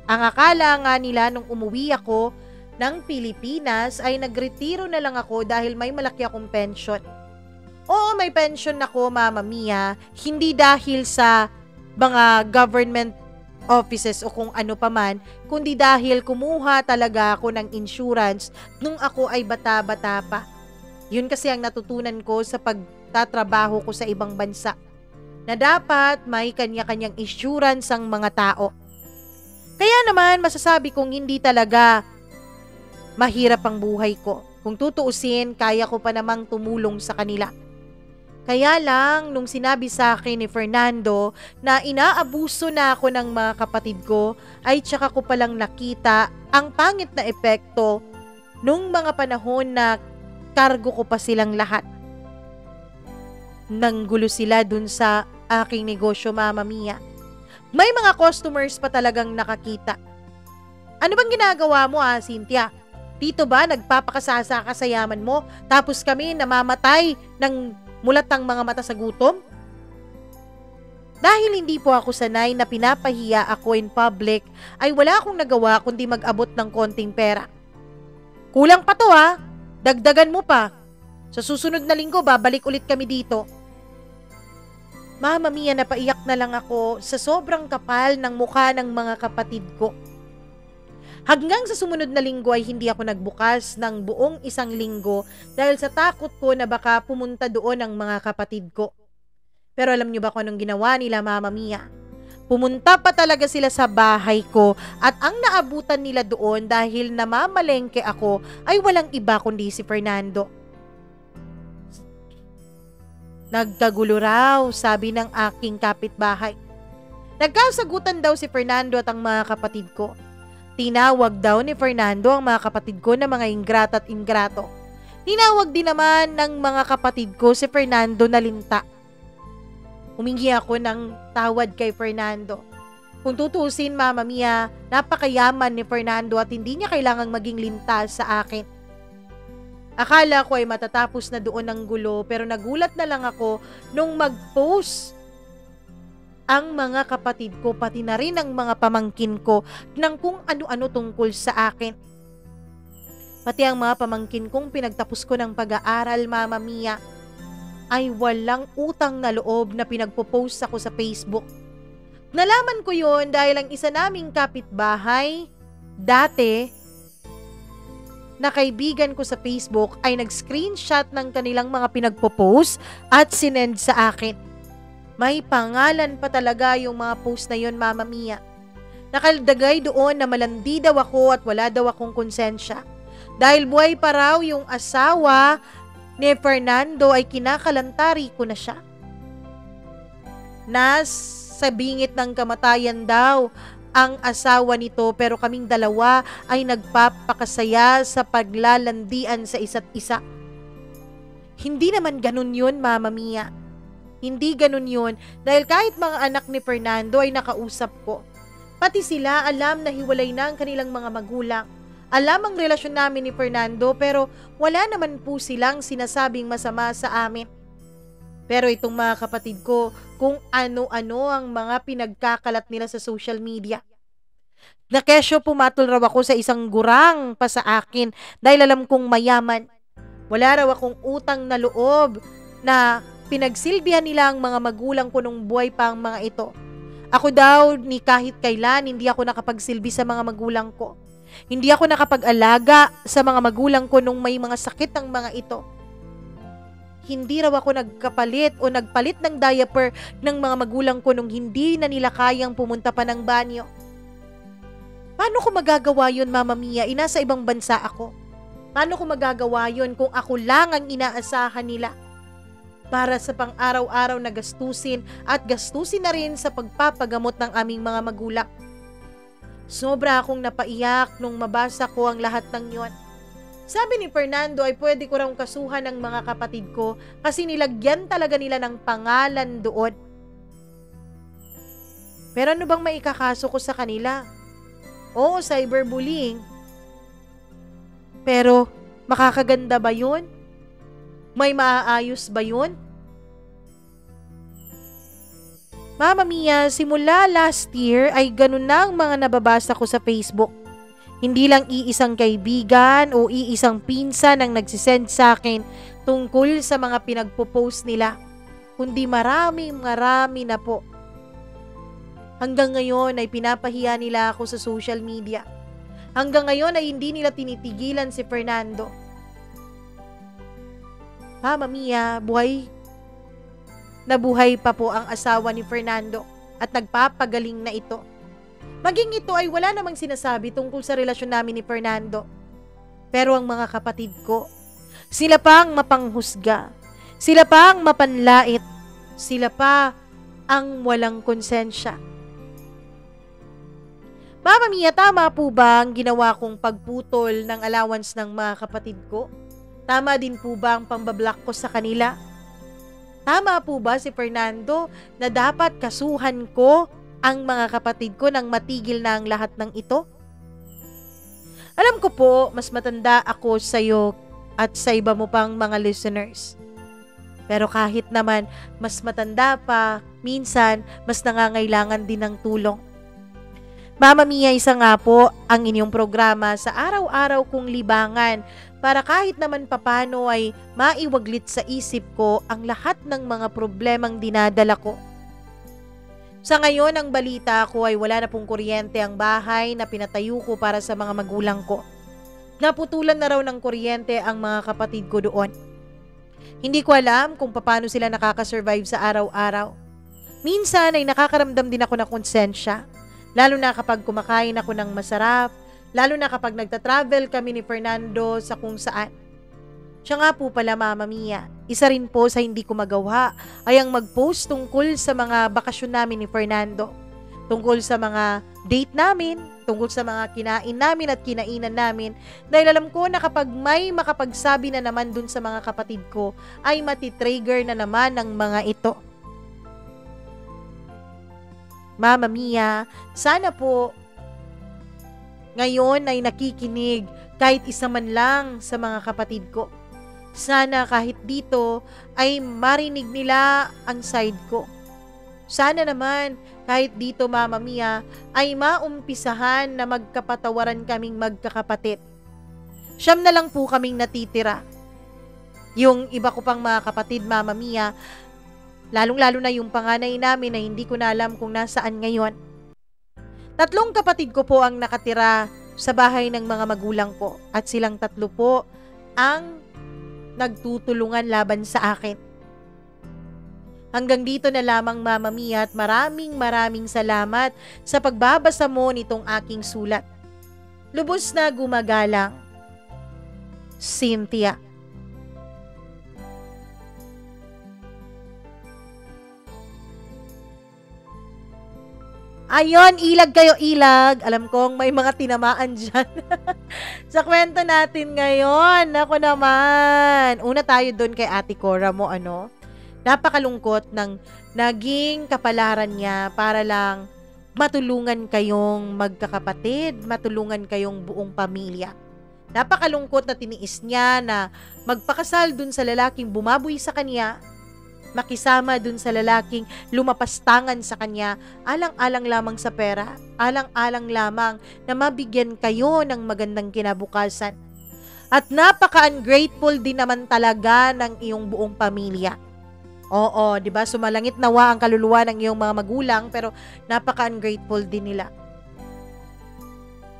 Ang akala nga nila nung umuwi ako ng Pilipinas ay nagretiro na lang ako dahil may malaki akong pension. Oo, may pension ako, Mama Mia, hindi dahil sa mga government offices o kung ano pa man, kundi dahil kumuha talaga ako ng insurance nung ako ay bata-bata pa. Yun kasi ang natutunan ko sa pagtatrabaho ko sa ibang bansa, na dapat may kanya-kanyang insurance ang mga tao. Kaya naman masasabi kong hindi talaga mahirap ang buhay ko. Kung tutuusin, kaya ko pa namang tumulong sa kanila. Kaya lang, nung sinabi sa akin ni Fernando na inaabuso na ako ng mga kapatid ko, ay tsaka ko palang nakita ang pangit na epekto nung mga panahon na kargo ko pa silang lahat. Nanggulo sila dun sa aking negosyo, Mama Mia. May mga customers pa talagang nakakita. Ano bang ginagawa mo Cynthia? Dito ba nagpapakasasa ka sa yaman mo, tapos kami namamatay ng mulat ang mga mata sa gutom? Dahil hindi po ako sanay na pinapahiya ako in public, ay wala akong nagawa kundi mag-abot ng konting pera. Kulang pa to ha, dagdagan mo pa. Sa susunod na linggo, babalik ulit kami dito. Mama mia, napaiyak na lang ako sa sobrang kapal ng mukha ng mga kapatid ko. Hanggang sa sumunod na linggo ay hindi ako nagbukas ng buong isang linggo dahil sa takot ko na baka pumunta doon ang mga kapatid ko. Pero alam niyo ba kung anong ginawa nila, Mama Mia? Pumunta pa talaga sila sa bahay ko at ang naabutan nila doon dahil namamalengke ako ay walang iba kundi si Fernando. Nagkagulo raw, sabi ng aking kapitbahay. Nagkasagutan daw si Fernando at ang mga kapatid ko. Tinawag daw ni Fernando ang mga kapatid ko na mga ingrato at ingrato. Tinawag din naman ng mga kapatid ko si Fernando na linta. Humingi ako ng tawad kay Fernando. Kung tutusin, Mama Mia, napakayaman ni Fernando at hindi niya kailangang maging linta sa akin. Akala ko ay matatapos na doon ang gulo pero nagulat na lang ako nung mag-post ang mga kapatid ko pati na rin ang mga pamangkin ko ng kung ano-ano tungkol sa akin. Pati ang mga pamangkin kong pinagtapos ko ng pag-aaral, Mama Mia, ay walang utang na loob na pinagpo-post ako sa Facebook. Nalaman ko yon dahil ang isa naming kapitbahay, dati, na kaibigan ko sa Facebook ay nag-screenshot ng kanilang mga pinagpo-post at sinend sa akin. May pangalan pa talaga yung mga post na yon, Mama Mia. Nakalagay doon na malandi daw ako at wala daw akong konsensya. Dahil buhay pa raw yung asawa ni Fernando ay kinakalantari ko na siya. Nasa bingit ng kamatayan daw ang asawa nito pero kaming dalawa ay nagpapakasaya sa paglalandian sa isa't isa. Hindi naman ganun yun, Mama Mia. Hindi ganun yun dahil kahit mga anak ni Fernando ay nakausap ko. Pati sila alam na hiwalay na ang kanilang mga magulang. Alam ang relasyon namin ni Fernando pero wala naman po silang sinasabing masama sa amin. Pero itong mga kapatid ko, kung ano-ano ang mga pinagkakalat nila sa social media. Nakesyo pumatol raw ako sa isang gurang pa sa akin dahil alam kong mayaman. Wala raw akong utang na loob na pinagsilbihan nila ang mga magulang ko nung buhay pa ang mga ito. Ako daw ni kahit kailan hindi ako nakapagsilbi sa mga magulang ko. Hindi ako nakapag-alaga sa mga magulang ko nung may mga sakit ang mga ito. Hindi raw ako nagkapalit o nagpalit ng diaper ng mga magulang ko nung hindi na nila kayang pumunta pa ng banyo. Paano ko magagawa yun, Mama Mia? Inasa ibang bansa ako. Paano ko magagawa yun kung ako lang ang inaasahan nila? Para sa pang-araw-araw na gastusin at gastusin na rin sa pagpapagamot ng aming mga magulang. Sobra akong napaiyak nung mabasa ko ang lahat ng yon. Sabi ni Fernando ay pwede ko raw kasuhan ng mga kapatid ko kasi nilagyan talaga nila ng pangalan doon. Pero ano bang maikakaso ko sa kanila? Oo, cyberbullying. Pero makakaganda ba yun? May maaayos ba yun? Mama Mia, simula last year ay ganun na ang mga nababasa ko sa Facebook. Hindi lang iisang kaibigan o iisang pinsan ang nagsisend sa akin tungkol sa mga pinagpo-post nila, kundi marami na po. Hanggang ngayon ay pinapahiya nila ako sa social media. Hanggang ngayon ay hindi nila tinitigilan si Fernando. Mama Mia, buhay na buhay pa po ang asawa ni Fernando at nagpapagaling na ito. Maging ito ay wala namang sinasabi tungkol sa relasyon namin ni Fernando. Pero ang mga kapatid ko, sila pa ang mapanghusga, sila pa ang mapanlait, sila pa ang walang konsensya. Mama Mia, tama po ba ang ginawa kong pagputol ng allowance ng mga kapatid ko? Tama din po ba ang pambablock ko sa kanila? Tama po ba si Fernando na dapat kasuhan ko ang mga kapatid ko nang matigil na ang lahat ng ito? Alam ko po, mas matanda ako sa iyo at sa iba mo pang mga listeners. Pero kahit naman mas matanda pa, minsan mas nangangailangan din ng tulong. Mama Mia, isa nga po ang inyong programa sa araw-araw kong libangan para kahit naman papano ay maiwaglit sa isip ko ang lahat ng mga problemang dinadala ko. Sa ngayon, ang balita ko ay wala na pong kuryente ang bahay na pinatayo ko para sa mga magulang ko. Naputulan na raw ng kuryente ang mga kapatid ko doon. Hindi ko alam kung paano sila nakakasurvive sa araw-araw. Minsan ay nakakaramdam din ako ng konsensya, lalo na kapag kumakain ako ng masarap, lalo na kapag nagta-travel kami ni Fernando sa kung saan. Siya nga po pala, Mama Mia, isa rin po sa hindi ko magawa ay ang mag-post tungkol sa mga bakasyon namin ni Fernando, tungkol sa mga date namin, tungkol sa mga kinain namin at kinainan namin, dahil alam ko na kapag may makapagsabi na naman dun sa mga kapatid ko, ay matitrigger na naman ang mga ito. Mama Mia, sana po ngayon ay nakikinig kahit isa man lang sa mga kapatid ko. Sana kahit dito ay marinig nila ang side ko. Sana naman kahit dito, Mama Mia, ay maumpisahan na magkapatawaran kaming magkakapatid. 9 na lang po kaming natitira. Yung iba ko pang mga kapatid, Mama Mia, lalong-lalo na yung panganay namin na hindi ko na alam kung nasaan ngayon. 3 kapatid ko po ang nakatira sa bahay ng mga magulang ko at silang 3 po ang nagtutulungan laban sa akin. Hanggang dito na lamang, Mama Mia, at maraming salamat sa pagbabasa mo nitong aking sulat. Lubos na gumagalang, Cynthia. Ayon, ilag kayo, ilag. Alam kong may mga tinamaan dyan. Sa kwento natin ngayon, ako naman. Una tayo doon kay Ate Cora mo, ano? Napakalungkot ng naging kapalaran niya para lang matulungan kayong magkakapatid, matulungan kayong buong pamilya. Napakalungkot na tiniis niya na magpakasal dun sa lalaking bumaboy sa kanya, makisama dun sa lalaking lumapastangan sa kanya, alang-alang lamang sa pera, alang-alang lamang na mabigyan kayo ng magandang kinabukasan. At napaka-ungrateful din naman talaga ng iyong buong pamilya. Oo, 'di ba? Sumalangit nawa ang kaluluwa ng iyong mga magulang, pero napaka-ungrateful din nila.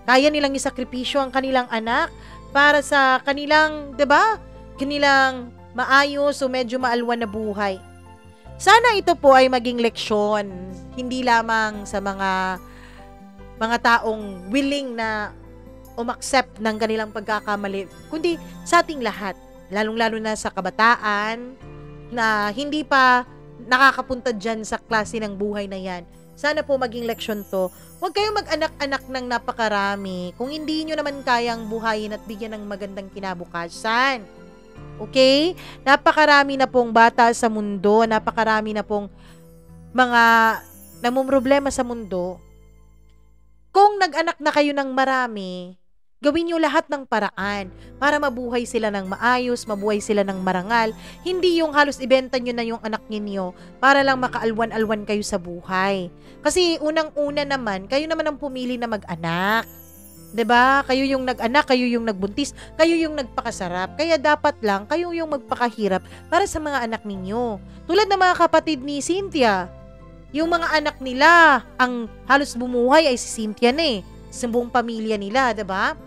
Kaya nilang isakripisyo ang kanilang anak para sa kanilang, 'di ba? Kanilang maayos o medyo maalwan na buhay. Sana ito po ay maging leksyon, hindi lamang sa mga taong willing na umaccept ng kanilang pagkakamali, kundi sa ating lahat, lalong-lalo na sa kabataan na hindi pa nakakapunta dyan sa klase ng buhay na yan. Sana po maging leksyon to. Huwag kayong mag-anak-anak ng napakarami kung hindi nyo naman kayang buhayin at bigyan ng magandang kinabukasan. Okay? Napakarami na pong bata sa mundo, napakarami na pong mga namumroblema sa mundo. Kung nag-anak na kayo ng marami, gawin nyo lahat ng paraan para mabuhay sila ng maayos, mabuhay sila ng marangal. Hindi yung halos ibenta nyo na yung anak ninyo para lang makaalwan-alwan kayo sa buhay. Kasi unang-una naman, kayo naman ang pumili na mag-anak. 'Di ba? Kayo yung nag-anak, kayo yung nagbuntis, kayo yung nagpakasarap. Kaya dapat lang kayo yung magpakahirap para sa mga anak ninyo. Tulad ng mga kapatid ni Cynthia, yung mga anak nila, ang halos bumuhay ay si Cynthia na sa buong pamilya nila, 'di ba?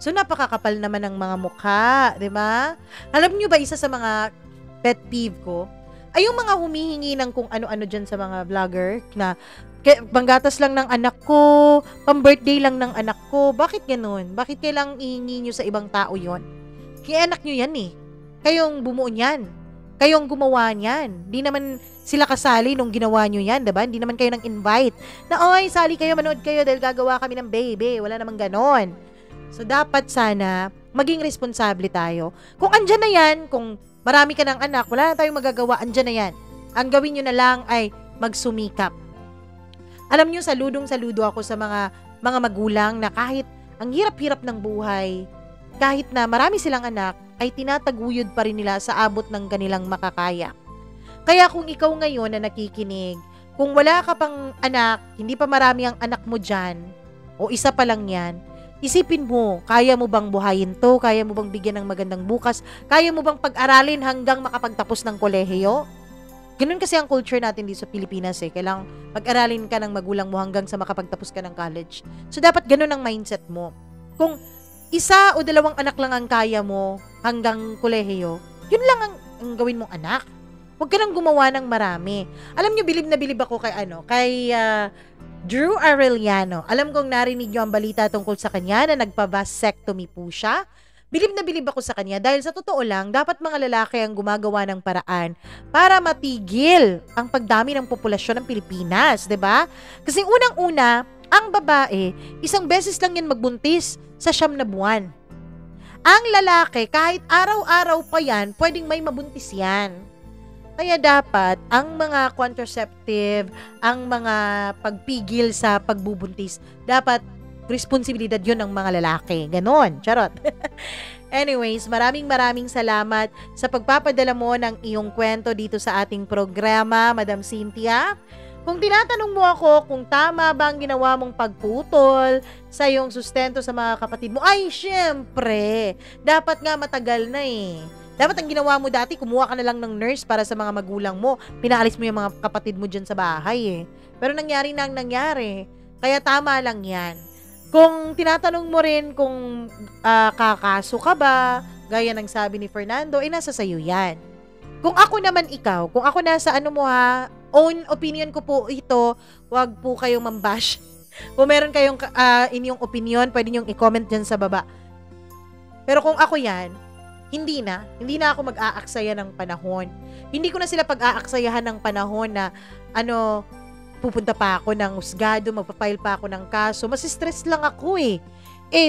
So, napakakapal naman ng mga mukha, di ba? Alam nyo ba, isa sa mga pet peeve ko, ay yung mga humihingi ng kung ano-ano dyan sa mga vlogger, na panggatas lang ng anak ko, pang-birthday lang ng anak ko. Bakit ganun? Bakit kailangang ihingi nyo sa ibang tao yon? Kaya anak nyo yan eh. Kayong bumuo niyan. Kayong gumawa niyan. Di naman sila kasali nung ginawa nyo yan, diba? Hindi naman kayo nang invite na, oy, sali kayo, manood kayo dahil gagawa kami ng baby. Wala namang ganon. So, dapat sana maging responsable tayo. Kung andyan na yan, kung marami ka ng anak, wala na tayong magagawa, andyan na yan. Ang gawin nyo na lang ay magsumikap. Alam nyo, saludong-saludo ako sa mga magulang na kahit ang hirap-hirap ng buhay, kahit na marami silang anak, ay tinataguyod pa rin nila sa abot ng kanilang makakaya. Kaya kung ikaw ngayon na nakikinig, kung wala ka pang anak, hindi pa marami ang anak mo dyan, o isa pa lang yan, isipin mo, kaya mo bang buhayin to? Kaya mo bang bigyan ng magandang bukas? Kaya mo bang pag-aralin hanggang makapagtapos ng kolehiyo? Ganun kasi ang culture natin dito sa Pilipinas eh. Kailangang pag-aralin ka ng magulang mo hanggang sa makapagtapos ka ng college. So, dapat ganun ang mindset mo. Kung isa o dalawang anak lang ang kaya mo hanggang kolehiyo, yun lang ang gawin mong anak. Huwag ka nang gumawa ng marami. Alam nyo, bilib na bilib ako kay Drew Arellano. Alam kong narinig nyo ang balita tungkol sa kanya na nagpa-vasectomy po siya. Bilib na bilib ako sa kanya dahil sa totoo lang, dapat mga lalaki ang gumagawa ng paraan para matigil ang pagdami ng populasyon ng Pilipinas, 'di ba? Kasi unang-una, ang babae, isang beses lang yan magbuntis sa 9 na buwan. Ang lalaki, kahit araw-araw pa yan, pwedeng may mabuntis yan. Kaya dapat, ang mga contraceptive, ang mga pagpigil sa pagbubuntis, dapat responsibilidad yun ng mga lalaki. Ganon. Charot. Anyways, maraming salamat sa pagpapadala mo ng iyong kwento dito sa ating programa, Madam Cynthia. Kung tinatanong mo ako kung tama ba ang ginawa mong pagputol sa iyong sustento sa mga kapatid mo, ay, syempre, dapat nga matagal na eh. Dapat ang ginawa mo dati, kumuha ka na lang ng nurse para sa mga magulang mo. Pinaalis mo yung mga kapatid mo dyan sa bahay eh. Pero nangyari na ang nangyari. Kaya tama lang yan. Kung tinatanong mo rin kung kakaso ka ba, gaya ng sabi ni Fernando, nasa sayo yan. Kung ako naman ikaw, kung ako nasa own opinion ko po ito, wag po kayong mambash. Kung meron kayong inyong opinion, pwede nyong i-comment dyan sa baba. Pero kung ako yan, hindi na ako mag-aaksaya ng panahon. Hindi ko na sila pag-aaksayahan ng panahon na pupunta pa ako ng husgado, magpa-file pa ako ng kaso. Mas-stress lang ako eh.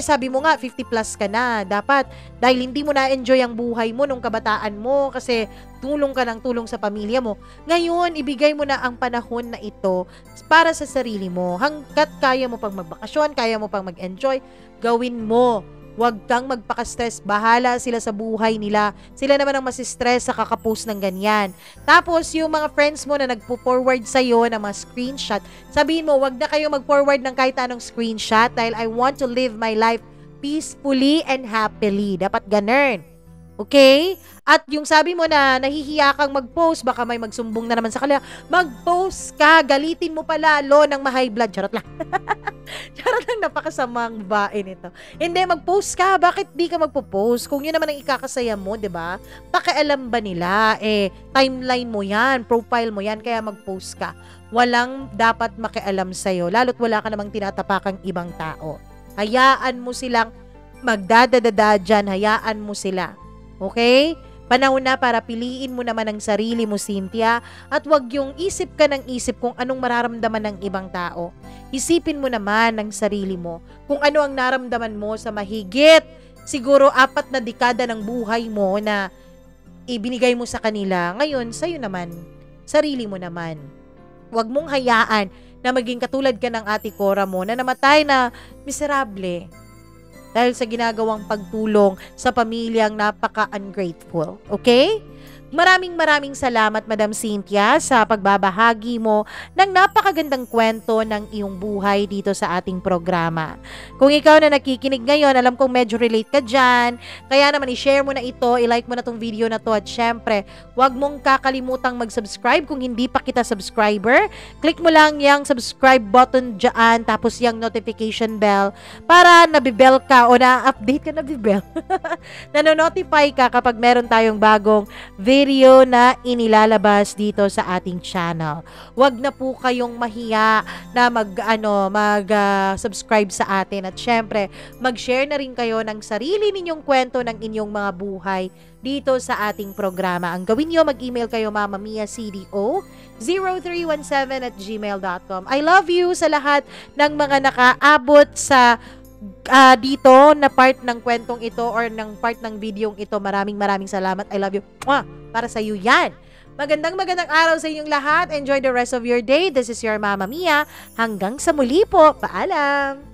Sabi mo nga, 50 plus ka na. Dapat, dahil hindi mo na-enjoy ang buhay mo nung kabataan mo kasi tulong ka ng tulong sa pamilya mo. Ngayon, ibigay mo na ang panahon na ito para sa sarili mo. Hanggat kaya mo pang magbakasyon, kaya mo pang mag-enjoy, gawin mo. Huwag kang magpaka-stress. Bahala sila sa buhay nila. Sila naman ang masistress sa kakapost ng ganyan. Tapos, yung mga friends mo na nagpo-forward sa'yo ng mga screenshot, sabihin mo, huwag na kayo mag-forward ng kahit anong screenshot dahil I want to live my life peacefully and happily. Dapat ganun. Okay? At yung sabi mo na nahihiya kang mag-post, baka may magsumbong na naman sa kanila, mag-post ka, galitin mo pa lalo ng ma-high blood. Charot lang. Charot lang, napakasamang babae nito. Hindi, mag-post ka. Bakit di ka magpo-post? Kung yun naman ang ikakasaya mo, di ba? Pakialam ba nila? Timeline mo yan, profile mo yan, kaya mag-post ka. Walang dapat makialam sa'yo, lalo't wala ka namang tinatapakang ibang tao. Hayaan mo silang magdadadada dyan, hayaan mo sila. Okay? Panahon na para piliin mo naman ang sarili mo, Cynthia, at wag yung isip ka ng isip kung anong mararamdaman ng ibang tao. Isipin mo naman ang sarili mo kung ano ang naramdaman mo sa mahigit siguro 4 na dekada ng buhay mo na ibinigay mo sa kanila. Ngayon, sa'yo naman, sarili mo naman. Wag mong hayaan na maging katulad ka ng ate Cora mo na namatay na miserable. Dahil sa ginagawang pagtulong sa pamilyang napaka-ungrateful. Okay? Maraming salamat, Madam Cynthia, sa pagbabahagi mo ng napakagandang kwento ng iyong buhay dito sa ating programa. Kung ikaw na nakikinig ngayon, alam kong medyo relate ka dyan, kaya naman i-share mo na ito, i-like mo na tong video na to, at syempre, huwag mong kakalimutang mag-subscribe kung hindi pa kita subscriber. Click mo lang yung subscribe button dyan, tapos yung notification bell, para nabibell ka o na-update ka, nabibell. Nanonotify ka kapag meron tayong bagong video na inilalabas dito sa ating channel. Huwag na po kayong mahiya na mag-subscribe sa atin, at syempre, mag-share na rin kayo ng sarili ninyong kwento ng inyong mga buhay dito sa ating programa. Ang gawin nyo, mag-email kayo mamamiacdo0317@gmail.com. I love you sa lahat ng mga nakaabot sa dito na part ng kwentong ito or ng part ng videong ito. Maraming salamat. I love you. Para sa iyo yan. Magandang araw sa inyong lahat. Enjoy the rest of your day. This is your Mama Mia. Hanggang sa muli po. Paalam!